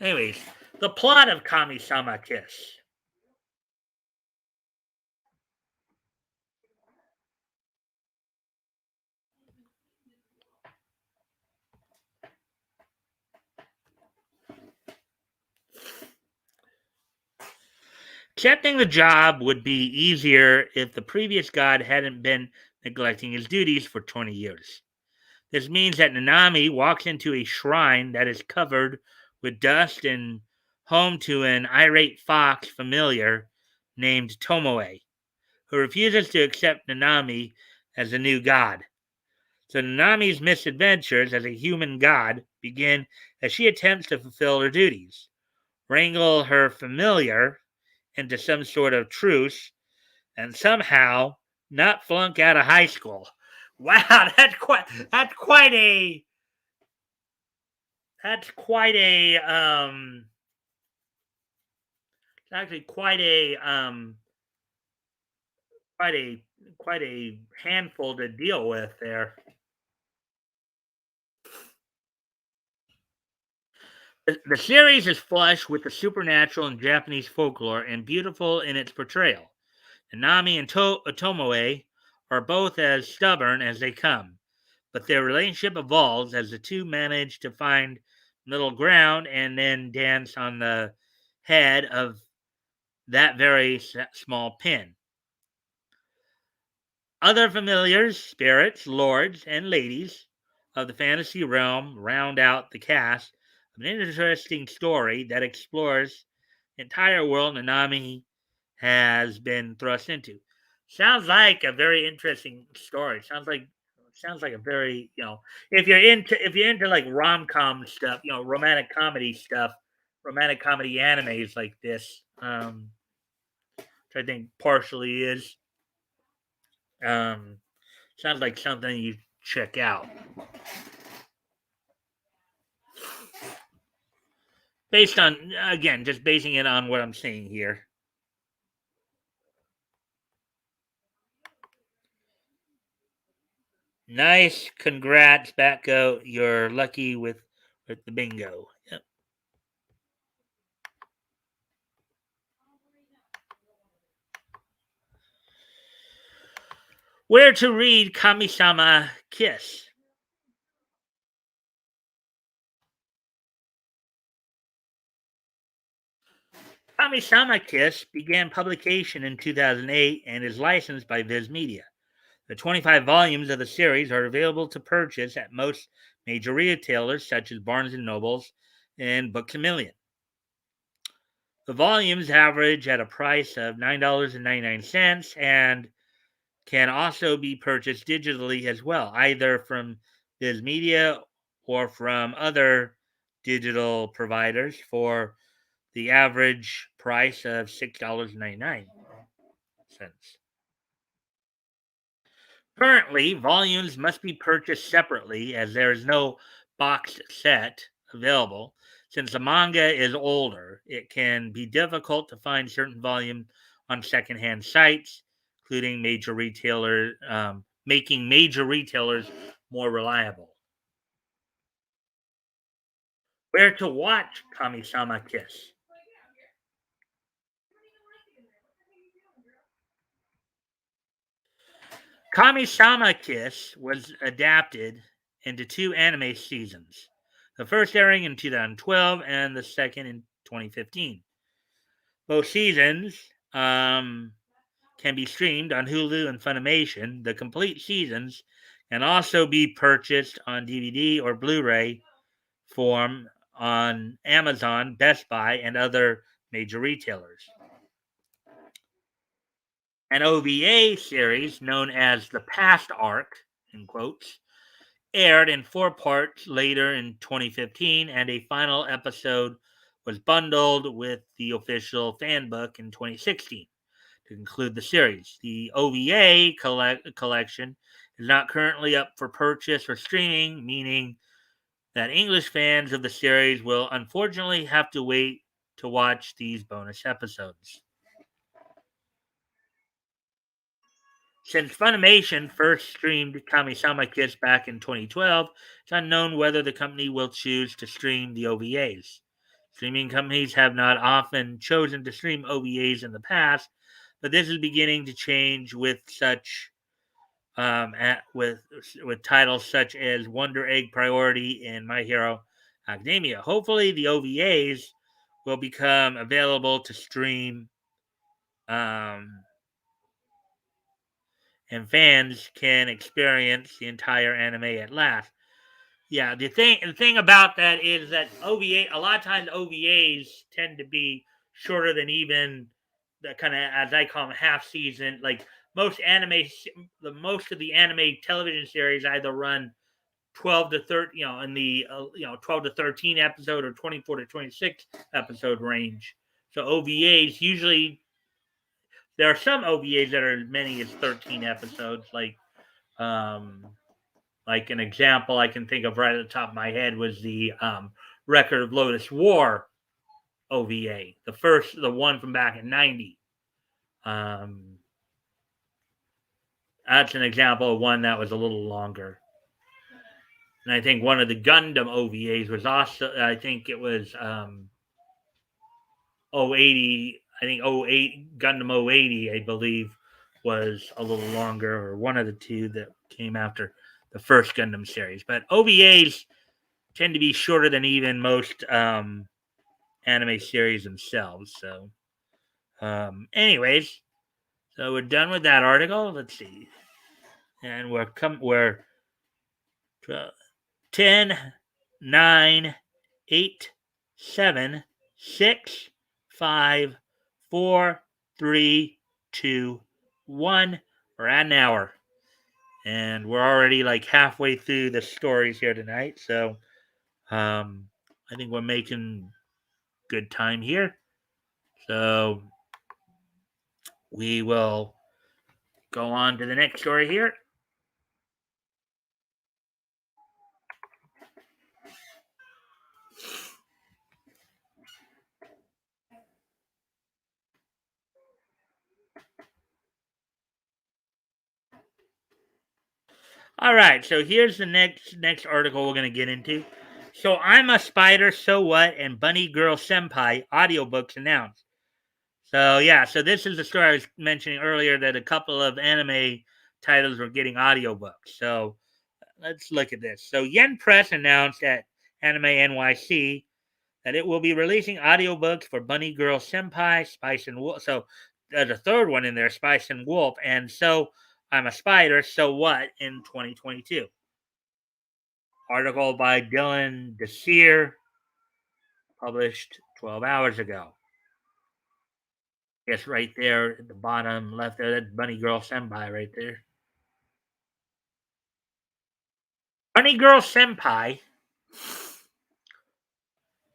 S1: Anyways, the plot of Kamisama Kiss. Accepting the job would be easier if the previous god hadn't been neglecting his duties for 20 years. This means that Nanami walks into a shrine that is covered with dust and home to an irate fox familiar named Tomoe, who refuses to accept Nanami as the new god. So Nanami's misadventures as a human god begin as she attempts to fulfill her duties, wrangle her familiar into some sort of truce, and somehow not flunk out of high school. Wow, that's quite a actually quite a quite a handful to deal with there. The series is flush with the supernatural and Japanese folklore and beautiful in its portrayal. Nanami and Tomoe are both as stubborn as they come, but their relationship evolves as the two manage to find middle ground and then dance on the head of that very small pin. Other familiars, spirits, lords, and ladies of the fantasy realm round out the cast of an interesting story that explores entire world Nanami has been thrust into. Sounds like a very interesting story. Sounds like a very, if you're into like rom-com stuff, romantic comedy stuff, romantic comedy animes like this, which I think partially is, um, sounds like something you check out. Based on, again, just basing it on what I'm seeing here. Nice, congrats, Batco. You're lucky with the bingo. Yep. Where to read Kamisama Kiss? Kamisama Kiss began publication in 2008 and is licensed by Viz Media. The 25 volumes of the series are available to purchase at most major retailers such as Barnes and Nobles and Books a Million. The volumes average at a price of $9.99 and can also be purchased digitally as well, either from Viz Media or from other digital providers for the average price of $6.99. Currently, volumes must be purchased separately as there is no boxed set available. Since the manga is older, it can be difficult to find certain volumes on secondhand sites, including making major retailers more reliable. Where to watch Kamisama Kiss? Kamisama Kiss was adapted into two anime seasons, the first airing in 2012 and the second in 2015. Both seasons can be streamed on Hulu and Funimation. The complete seasons can also be purchased on DVD or Blu ray form on Amazon, Best Buy, and other major retailers. An OVA series known as The Past Arc, in quotes, aired in 4 parts later in 2015, and a final episode was bundled with the official fan book in 2016 to conclude the series. The OVA collection is not currently up for purchase or streaming, meaning that English fans of the series will unfortunately have to wait to watch these bonus episodes. Since Funimation first streamed Kamisama Kiss back in 2012, it's unknown whether the company will choose to stream the OVAs. Streaming companies have not often chosen to stream OVAs in the past, but this is beginning to change with with titles such as Wonder Egg Priority and My Hero Academia. Hopefully, the OVAs will become available to stream, um, and fans can experience the entire anime at last. Yeah, the thing about that is that OVA a lot of times OVAs tend to be shorter than even the kind of, as I call them, half season. Like most of the anime television series either run 12 to 30, in the 12 to 13 episode or 24 to 26 episode range. So OVAs usually, there are some OVAs that are as many as 13 episodes, um like an example I can think of right at the top of my head was the Record of Lotus War OVA, the one from back in '90. Um, that's an example of one that was a little longer. And I think one of the Gundam OVAs was also, I think it was 080, I think oh 08, Gundam 080, I believe, was a little longer, or one of the two that came after the first Gundam series. But OVAs tend to be shorter than even most anime series themselves. So, anyways, so we're done with that article. Let's see, and we're 10, 9, 8, 7, 6, 5, 4, 3, 2, 1. We're at an hour. And we're already like halfway through the stories here tonight. So I think we're making good time here. So we will go on to the next story here. All right, so here's the next article we're going to get into. So I'm a Spider, So What, and Bunny Girl Senpai audiobooks announced. So yeah, so this is the story I was mentioning earlier that a couple of anime titles were getting audiobooks. So let's look at this. So Yen Press announced at Anime NYC that it will be releasing audiobooks for Bunny Girl Senpai, Spice and Wolf. So there's a third one in there, Spice and Wolf, and So I'm a Spider, So What in 2022. Article by Dylan Desir, published 12 hours ago. Yes, right there at the bottom left there, that's Bunny Girl Senpai right there. Bunny Girl Senpai,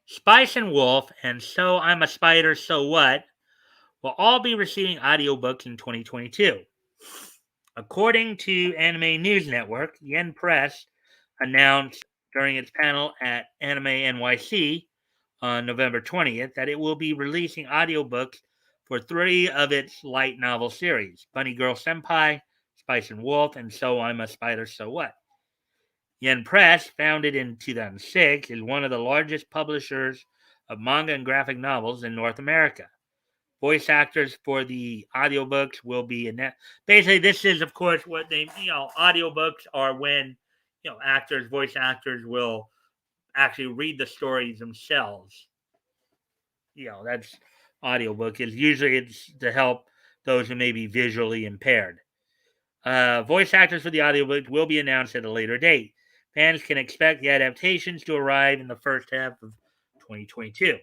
S1: Spice and Wolf, and So I'm a Spider, So What will all be receiving audiobooks in 2022. According to Anime News Network, Yen Press announced during its panel at Anime NYC on November 20th that it will be releasing audiobooks for 3 of its light novel series, Bunny Girl Senpai, Spice and Wolf, and So I'm a Spider, So What. Yen Press, founded in 2006, is one of the largest publishers of manga and graphic novels in North America. Voice actors for the audiobooks will be basically this is of course what they audiobooks are when voice actors will actually read the stories themselves. That's audiobook is usually it's to help those who may be visually impaired. Voice actors for the audiobook will be announced at a later date. Fans can expect the adaptations to arrive in the first half of 2022.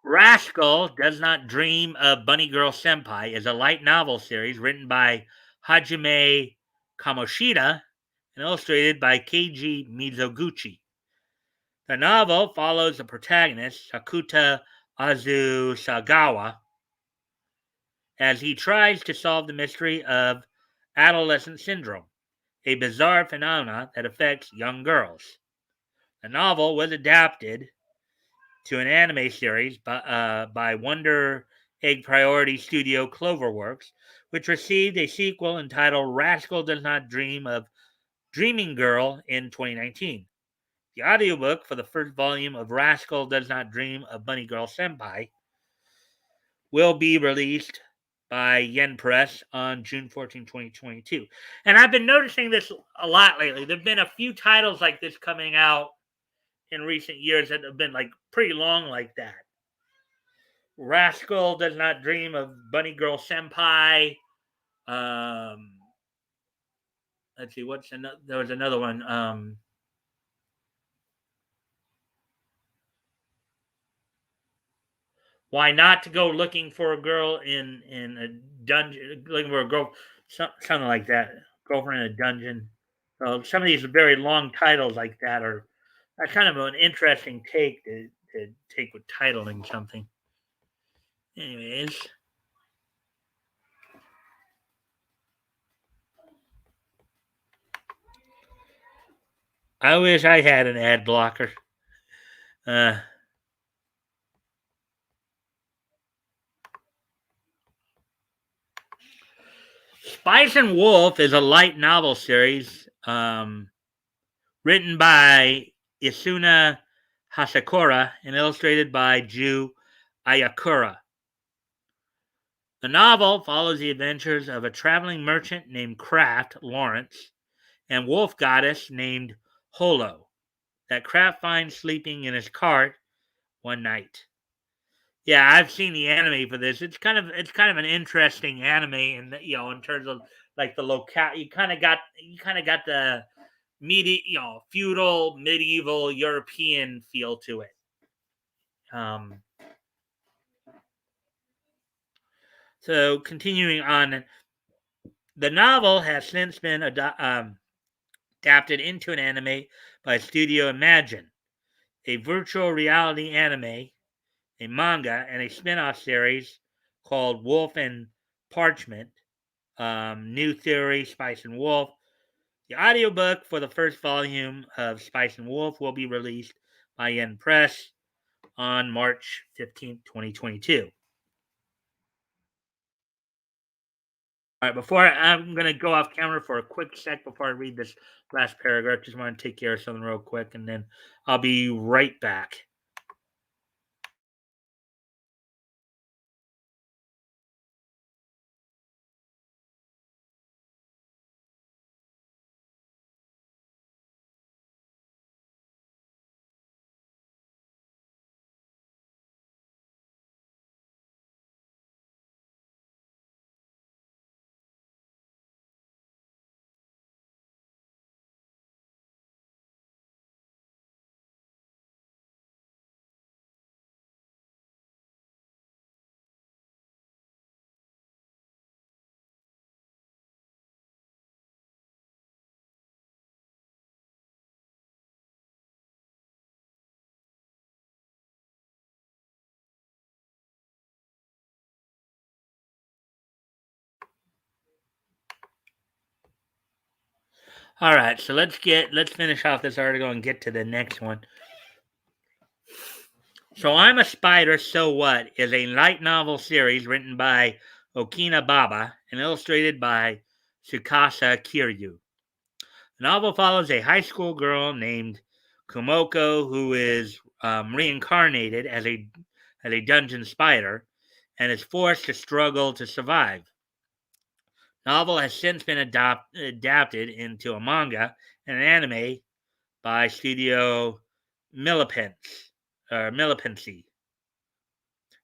S1: Rascal Does Not Dream of Bunny Girl Senpai is a light novel series written by Hajime Kamoshida and illustrated by Keiji Mizoguchi. The novel follows the protagonist, Sakuta Azusagawa, as he tries to solve the mystery of adolescent syndrome, a bizarre phenomenon that affects young girls. The novel was adapted to an anime series by Wonder Egg Priority Studio Cloverworks, which received a sequel entitled Rascal Does Not Dream of Dreaming Girl in 2019. The audiobook for the first volume of Rascal Does Not Dream of Bunny Girl Senpai will be released by Yen Press on June 14, 2022. And I've been noticing this a lot lately. There have been a few titles like this coming out in recent years that have been like pretty long like that. Rascal Does Not Dream of Bunny Girl Senpai. Let's see, there was another one. Why not to go looking for a girl in a dungeon, looking for a girl, something like that. Girlfriend in a dungeon. So some of these very long titles like that are kind of an interesting take to take with titling something. Anyways, I wish I had an ad blocker. Spice and Wolf is a light novel series written by Isuna Hasakura and illustrated by Ju Ayakura. The novel follows the adventures of a traveling merchant named Kraft Lawrence and wolf goddess named Holo that Kraft finds sleeping in his cart one night. Yeah, I've seen the anime for this. It's kind of an interesting anime, in terms of like the locale. You kind of got the feudal medieval European feel to it. So continuing on, the novel has since been adapted into an anime by Studio Imagine, a virtual reality anime, a manga, and a spin-off series called Wolf and Parchment, New Theory, Spice and Wolf. The audiobook for the first volume of Spice and Wolf will be released by Yen Press on March 15th, 2022. All right, before I'm going to go off camera for a quick sec before I read this last paragraph. Just want to take care of something real quick, and then I'll be right back. All right, so let's finish off this article and get to the next one. So I'm a Spider, So What is a light novel series written by Okina Baba and illustrated by Tsukasa Kiryu. The novel follows a high school girl named Kumoko who is reincarnated as a dungeon spider and is forced to struggle to survive. The novel has since been adapted into a manga and an anime by Studio Millipency.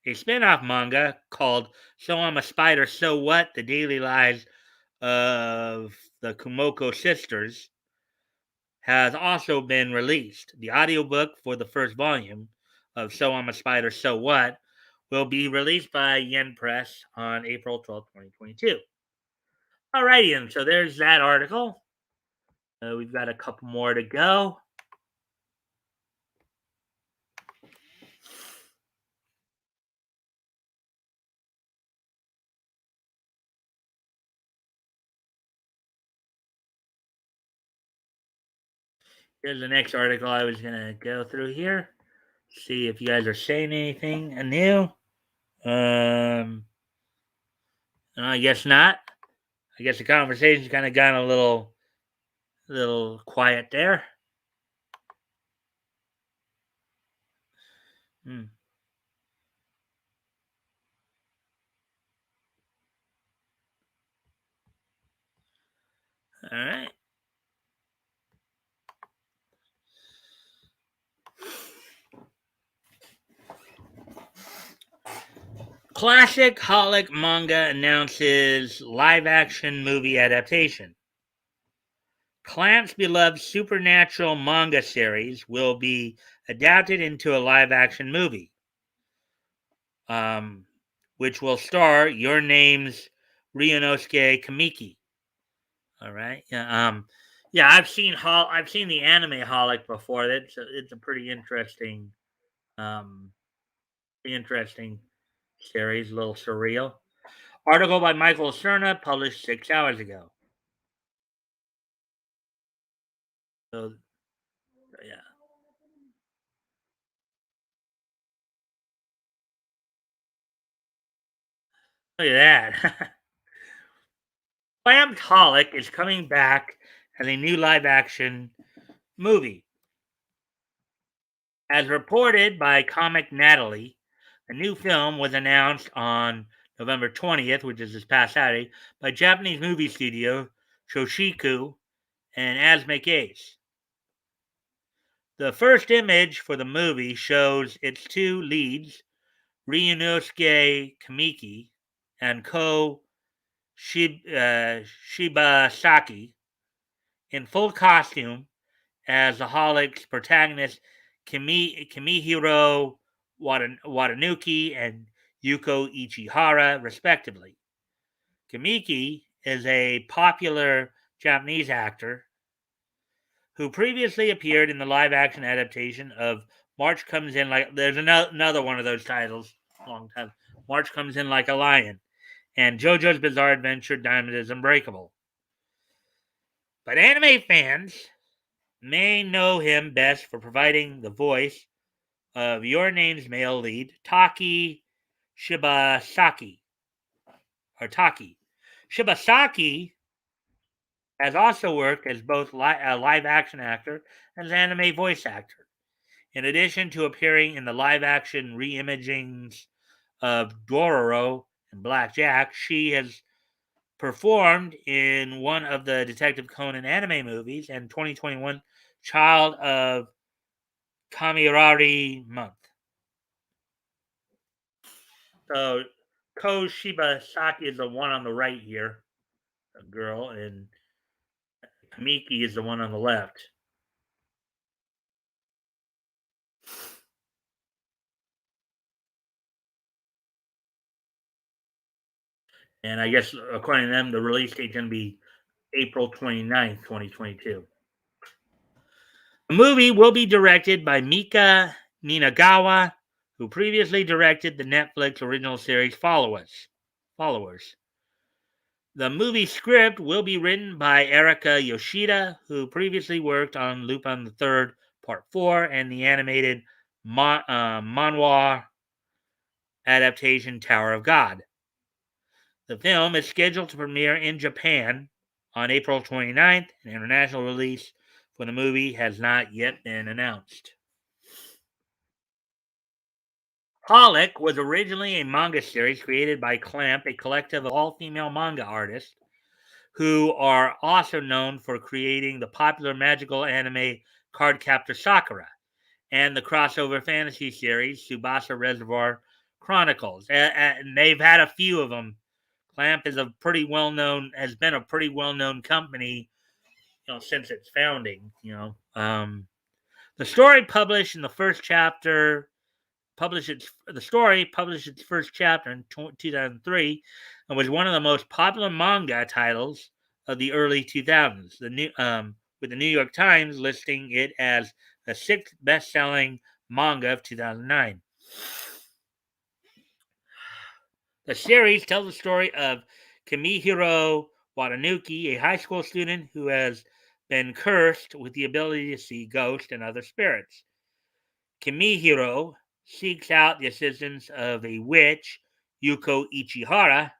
S1: A spin-off manga called So I'm a Spider, So What? The Daily Lives of the Kumoko Sisters has also been released. The audiobook for the first volume of So I'm a Spider, So What? Will be released by Yen Press on April 12th, 2022. Alrighty then, so there's that article. We've got a couple more to go. Here's the next article I was going to go through here. See if you guys are saying anything new. I guess not. I guess the conversation's kind of gone a little quiet there. Hmm. All right. Classic Holic Manga announces live action movie adaptation. Clamp's beloved supernatural manga series will be adapted into a live action movie, which will star Your Name's Ryunosuke Kamiki. All right. Yeah, I've seen the anime Holic before. It's a pretty um interesting series, a little surreal. Article by Michael Cerna, published 6 hours ago. So yeah, look at that. Clamped Holic is coming back as a new live action movie. As reported by Comic Natalie, the new film was announced on November 20th, which is this past Saturday, by Japanese movie studio Shoshiku and Asmik Ace. The first image for the movie shows its two leads, Ryunosuke Kamiki and Ko Shibasaki, in full costume as the Holic's protagonist Kimihiro Watanuki and Yuko Ichihara, respectively. Kamiki is a popular Japanese actor who previously appeared in the live-action adaptation of March Comes In Like... There's another one of those titles, long time. March Comes In Like a Lion, and JoJo's Bizarre Adventure Diamond is Unbreakable. But anime fans may know him best for providing the voice of Your Name's male lead, Taki Shibasaki. Shibasaki has also worked as both a live-action actor and as an anime voice actor. In addition to appearing in the live-action reimagings of Dororo and Black Jack, she has performed in one of the Detective Conan anime movies and 2021 Child of Kamirari Month. So Ko Shibasaki is the one on the right here, a girl, and Kamiki is the one on the left. And I guess according to them, the release date is going to be April 29th, 2022. The movie will be directed by Mika Ninagawa, who previously directed the Netflix original series Followers. The movie script will be written by Erika Yoshida, who previously worked on Lupin the Third Part 4 and the animated manhwa adaptation Tower of God. The film is scheduled to premiere in Japan on April 29th. An international release for the movie has not yet been announced. Holic was originally a manga series created by Clamp, a collective of all-female manga artists who are also known for creating the popular magical anime Cardcaptor Sakura and the crossover fantasy series Tsubasa Reservoir Chronicles. And they've had a few of them. Clamp is has been a pretty well-known company, since its founding. The story published its first chapter in 2003 and was one of the most popular manga titles of the early 2000s. With the New York Times listing it as the 6th best-selling manga of 2009. The series tells the story of Kimihiro Watanuki, a high school student who has been cursed with the ability to see ghosts and other spirits. Kimihiro seeks out the assistance of a witch, Yuko Ichihara,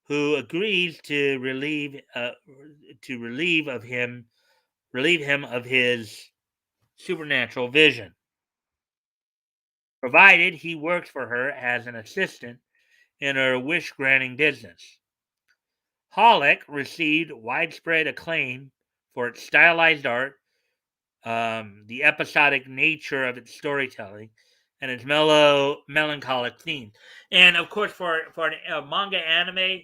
S1: who agrees to relieve him of his supernatural vision, provided he works for her as an assistant in her wish-granting business. Holic received widespread acclaim for its stylized art, the episodic nature of its storytelling, and its melancholic theme. And of course, for a manga anime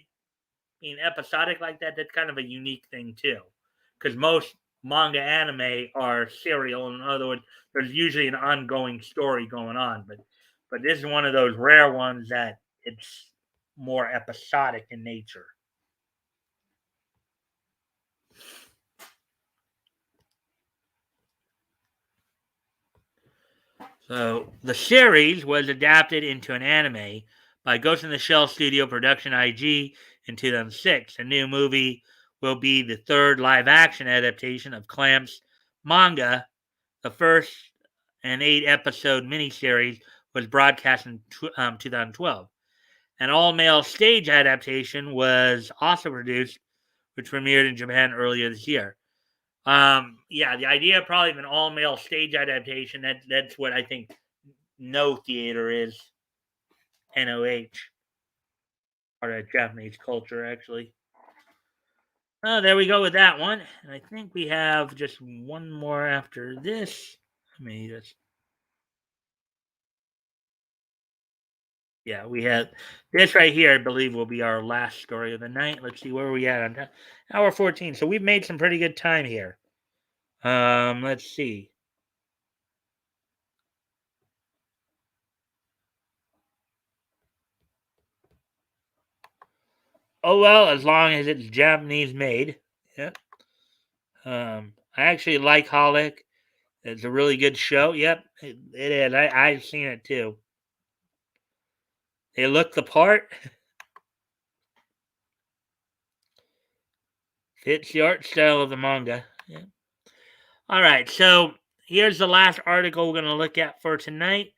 S1: being episodic like that, that's kind of a unique thing too, because most manga anime are serial. In other words, there's usually an ongoing story going on, but this is one of those rare ones that it's more episodic in nature. So the series was adapted into an anime by Ghost in the Shell Studio Production IG in 2006. A new movie will be the third live-action adaptation of Clamp's manga. The first an 8-episode miniseries was broadcast in 2012. An all-male stage adaptation was also produced, which premiered in Japan earlier this year. The idea of probably an all-male stage adaptation, that's what I think No Theater is. NOH. Part of Japanese culture, actually. Oh, there we go with that one. And I think we have just one more after this. Let me just... Yeah, we have this right here, I believe, will be our last story of the night. Let's see where we at on hour 14. So we've made some pretty good time here. Let's see. Oh well, as long as it's Japanese made. Yeah. I actually like Holic. It's a really good show. Yep, it is. I've seen it too. They look the part. Fits the art style of the manga. Yeah. All right, so here's the last article we're going to look at for tonight.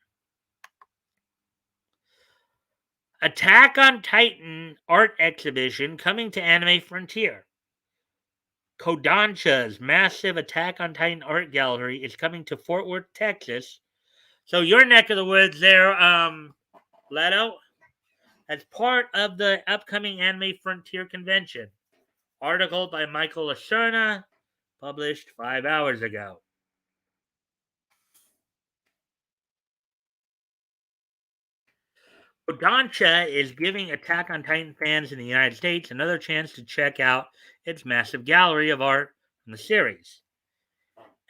S1: Attack on Titan art exhibition coming to Anime Frontier. Kodansha's massive Attack on Titan art gallery is coming to Fort Worth, Texas. So your neck of the woods there, Leto, as part of the upcoming Anime Frontier convention. Article by Michael Lacerna, published 5 hours ago. Kodansha is giving Attack on Titan fans in the United States another chance to check out its massive gallery of art from the series.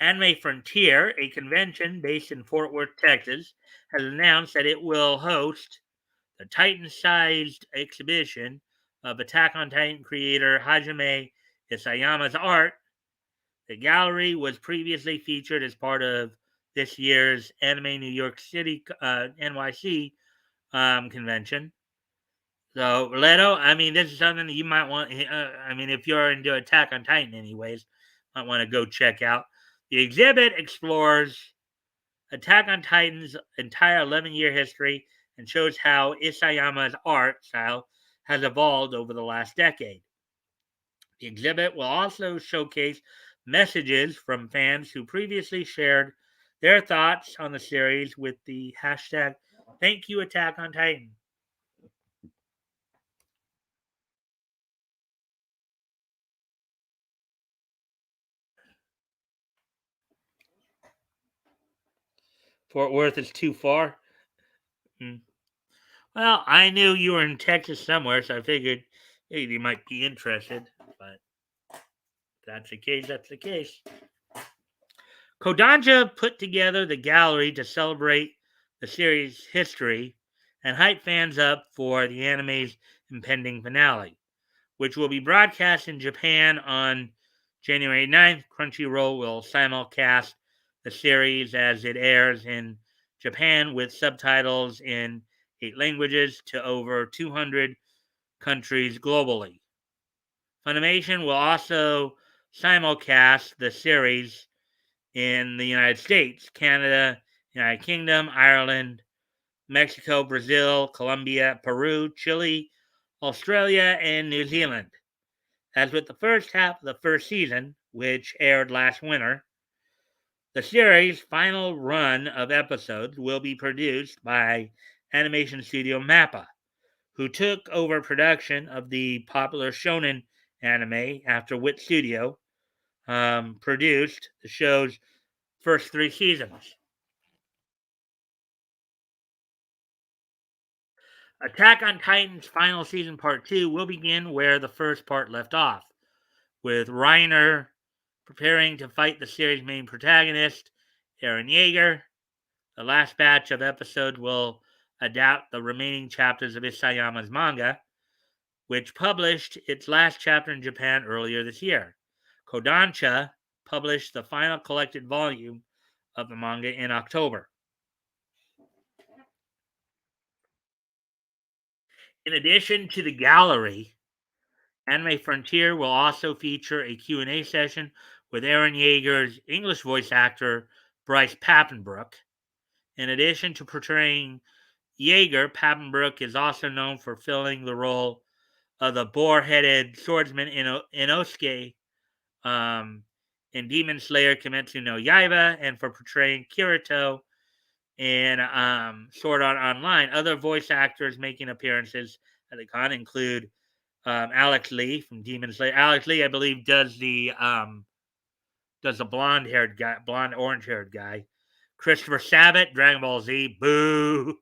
S1: Anime Frontier, a convention based in Fort Worth, Texas, has announced that it will host the Titan-sized exhibition of Attack on Titan creator Hajime Isayama's art. The gallery was previously featured as part of this year's Anime New York City NYC convention. So, Leto, I mean, this is something that you might want. I mean, if you're into Attack on Titan, anyways, might want to go check out. The exhibit explores Attack on Titan's entire 11-year history and shows how Isayama's art style has evolved over the last decade. The exhibit will also showcase messages from fans who previously shared their thoughts on the series with the hashtag Thank You Attack on Titan. Fort Worth is too far. Hmm. Well, I knew you were in Texas somewhere, so I figured hey, you might be interested. But if that's the case, that's the case. Kodansha put together the gallery to celebrate the series' history and hype fans up for the anime's impending finale, which will be broadcast in Japan on January 9th. Crunchyroll will simulcast the series as it airs in Japan with subtitles in 8 languages to over 200 countries globally. Funimation will also simulcast the series in the United States, Canada, United Kingdom, Ireland, Mexico, Brazil, Colombia, Peru, Chile, Australia, and New Zealand. As with the first half of the first season, which aired last winter, the series' final run of episodes will be produced by animation studio MAPPA, who took over production of the popular shonen anime after Wit Studio produced the show's first 3 seasons. Attack on Titan's final season part 2 will begin where the first part left off, with Reiner preparing to fight the series' main protagonist, Eren Yeager. The last batch of episodes will adapt the remaining chapters of Isayama's manga, which published its last chapter in Japan earlier this year. Kodansha published the final collected volume of the manga in October. In addition to the gallery, Anime Frontier will also feature a Q&A session with Eren Yeager's English voice actor, Bryce Papenbrook. In addition to portraying Yeager, Papenbrook is also known for filling the role of the boar-headed swordsman Inosuke in Demon Slayer Kimetsu no Yaiba and for portraying Kirito in Sword Art Online. Other voice actors making appearances at the con include Alex Lee from Demon Slayer. Alex Lee, I believe, does the blonde orange haired guy. Christopher Sabat, Dragon Ball Z, boo.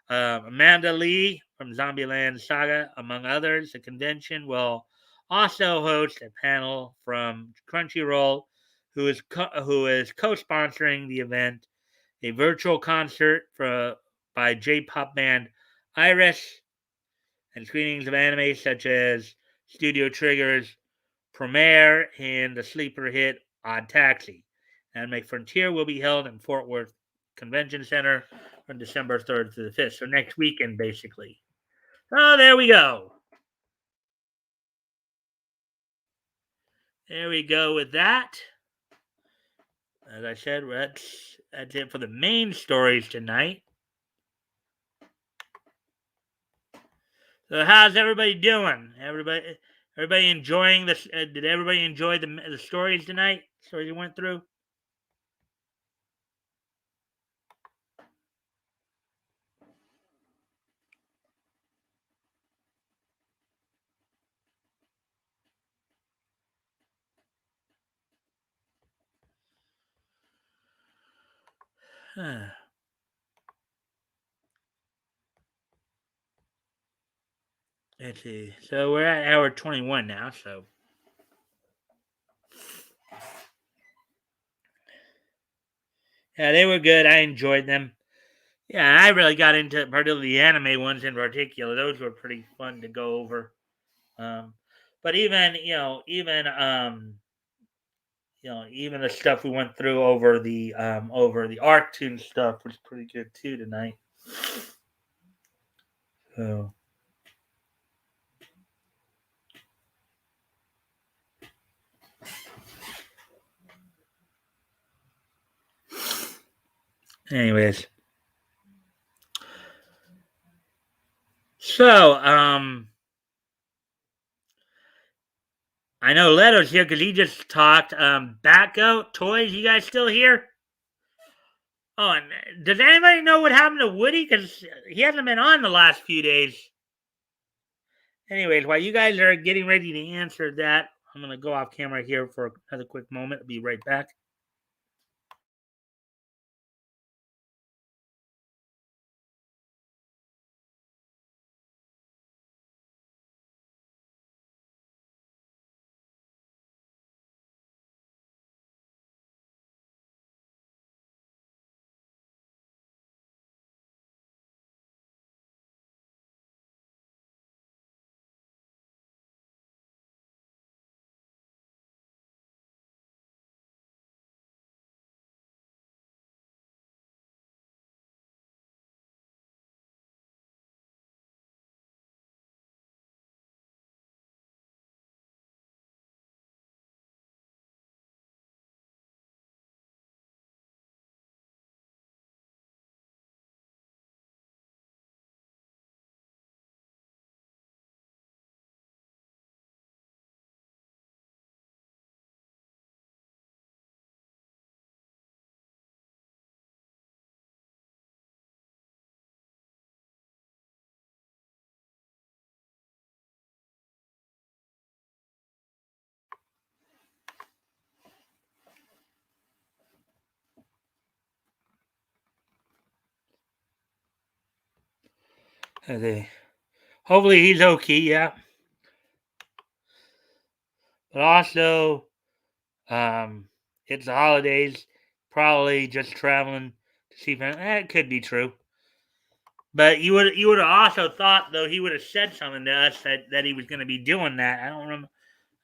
S1: Amanda Lee from Zombieland Saga, among others. The convention will also host a panel from Crunchyroll, who is co-sponsoring the event, a virtual concert by J-pop band Iris, and screenings of anime such as Studio Trigger's Premiere and the sleeper hit Odd Taxi. Anime Frontier will be held in Fort Worth Convention Center from December 3rd to the 5th. So next weekend, basically. Oh, there we go. There we go with that. As I said, that's it for the main stories tonight. So how's everybody doing? Everybody enjoying this? Did everybody enjoy the stories tonight? Stories you went through? Let's see. So we're at hour 21 now. So yeah, they were good. I enjoyed them. Yeah, I really got into particularly the anime ones in particular. Those were pretty fun to go over. Um, but even the stuff we went through over the Arc Tune stuff was pretty good too tonight. So anyways. So, I know Leto's here because he just talked. Batgo toys, you guys still here? Oh, and does anybody know what happened to Woody? Because he hasn't been on the last few days. Anyways, while you guys are getting ready to answer that, I'm going to go off camera here for another quick moment. I'll be right back. Okay. Hopefully he's okay, yeah. But also, it's the holidays. Probably just traveling to see family. It could be true. But you would have also thought though he would have said something to us that he was going to be doing that. I don't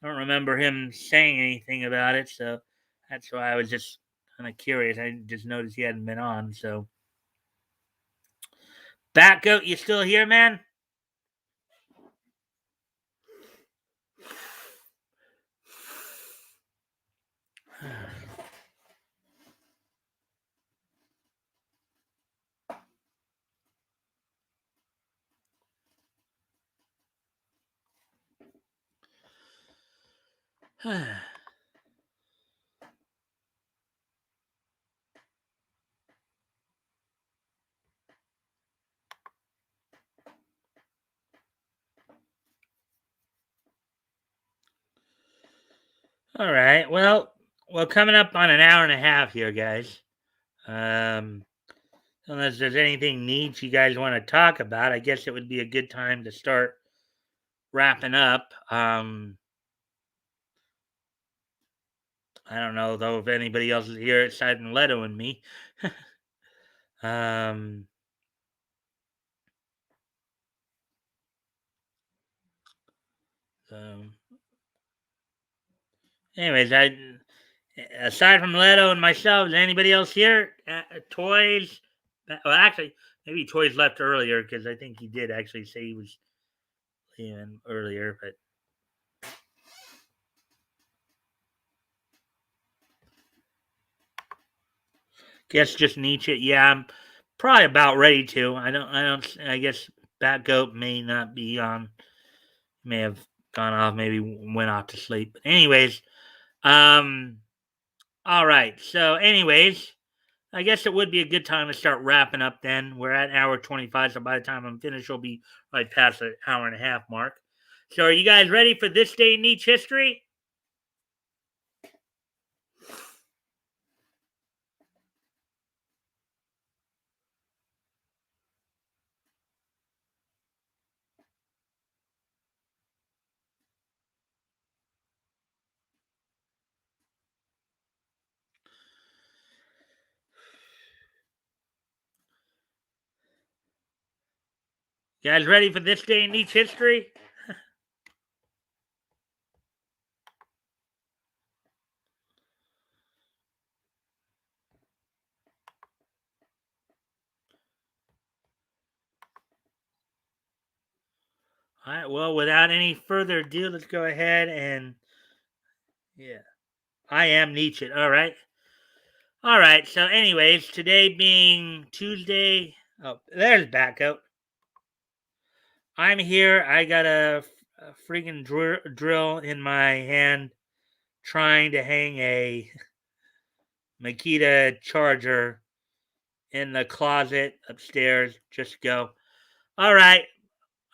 S1: remember him saying anything about it, so that's why I was just kind of curious. I just noticed he hadn't been on. So, Batgoat, you still here, man? All right. Well, coming up on an hour and a half here, guys. Um, unless there's anything neat you guys want to talk about, I guess it would be a good time to start wrapping up. I don't know though if anybody else is here aside from Leto and me. um, so, anyways, aside from Leto and myself, is anybody else here? Toys? Well, actually, maybe Toys left earlier because I think he did actually say he was leaving earlier, but. Guess just Nietzsche. Yeah, I'm probably about ready to. I guess Bat Goat may not be on. May have gone off. Maybe went off to sleep. But anyways, um, all right. So, anyways, I guess it would be a good time to start wrapping up. Then we're at hour 25. So by the time I'm finished, we'll be right past the hour and a half mark. So, are you guys ready for this day in Nietzsche history? You guys ready for this day in Nietzsche history? All right. Well, without any further ado, let's go ahead and yeah. I am Nietzsche. All right. All right. So, anyways, today being Tuesday. Oh, there's Backout. I'm here. I got a freaking drill in my hand trying to hang a Makita charger in the closet upstairs. Just go. All right.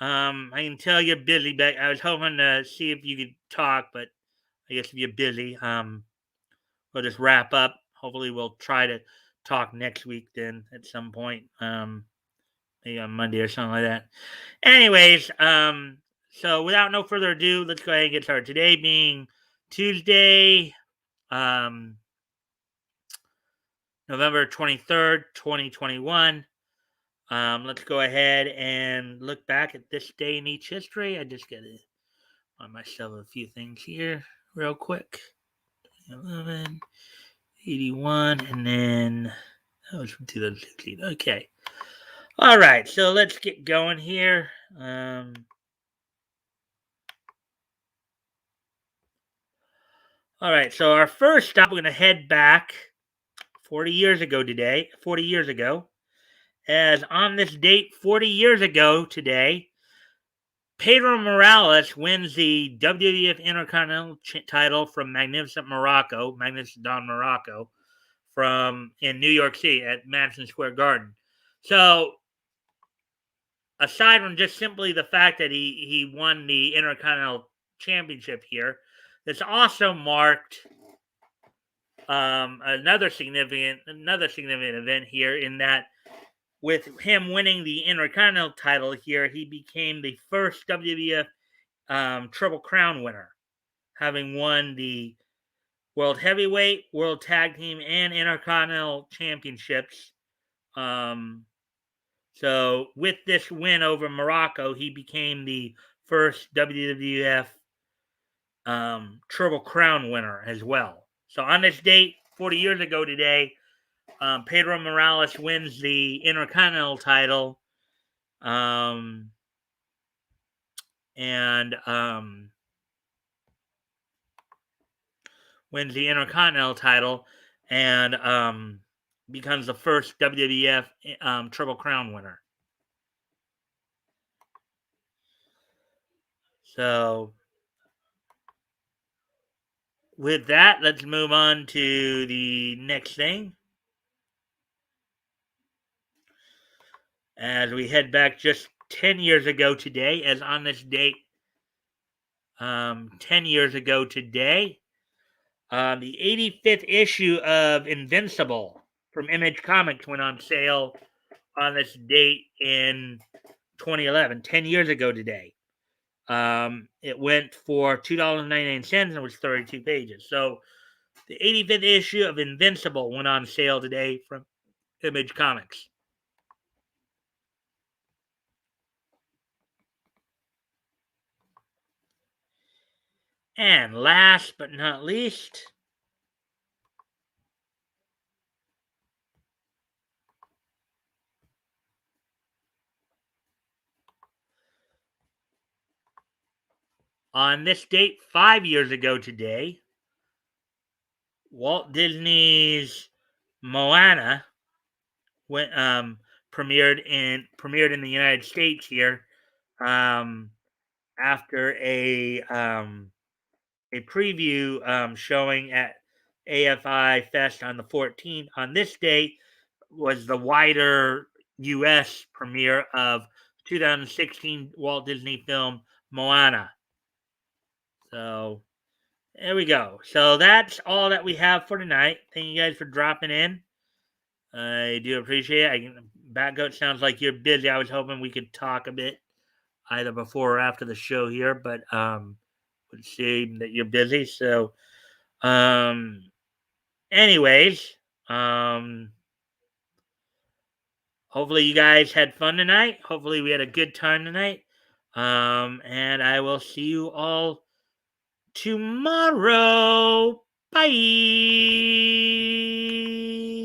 S1: I can tell you're busy, but I was hoping to see if you could talk, but I guess if you're busy, we'll just wrap up. Hopefully, we'll try to talk next week then at some point, maybe on Monday or something like that. Anyways, so without no further ado, let's go ahead and get started. Today being Tuesday, um, November 23rd, 2021. Let's go ahead and look back at this day in each history. I just got to on myself a few things here real quick. 11, 81, and then that was from 2016. Okay. All right. So let's get going here. All right. So our first stop, we're going to head back 40 years ago today. 40 years ago. As on this date, 40 years ago today, Pedro Morales wins the WWF Intercontinental title from Magnificent Don Morocco, from in New York City at Madison Square Garden. So, aside from just simply the fact that he won the Intercontinental Championship here, this also marked another significant event here in that with him winning the Intercontinental title here, he became the first WWF Triple Crown winner, having won the World Heavyweight, World Tag Team, and Intercontinental Championships. So with this win over Morocco, he became the first WWF Triple Crown winner as well. So on this date, 40 years ago today, Pedro Morales wins the Intercontinental title, and wins the Intercontinental title, and becomes the first WWF Triple Crown winner. So, with that, let's move on to the next thing. As we head back just 10 years ago today, as on this date, 10 years ago today, the 85th issue of Invincible from Image Comics went on sale on this date in 2011, 10 years ago today. It went for $2.99 and it was 32 pages. So The 85th issue of Invincible went on sale today from Image Comics. And last but not least, on this date 5 years ago today, Walt Disney's Moana went, premiered in the United States here, after a preview showing at AFI Fest on the 14th. On this date was the wider U.S. premiere of 2016 Walt Disney film Moana. So there we go. So that's all that we have for tonight. Thank you guys for dropping in. I do appreciate it. Batgoat sounds like you're busy. I was hoping we could talk a bit either before or after the show here, but would seem that you're busy. So anyways, hopefully you guys had fun tonight. Hopefully we had a good time tonight. And I will see you all tomorrow. Bye.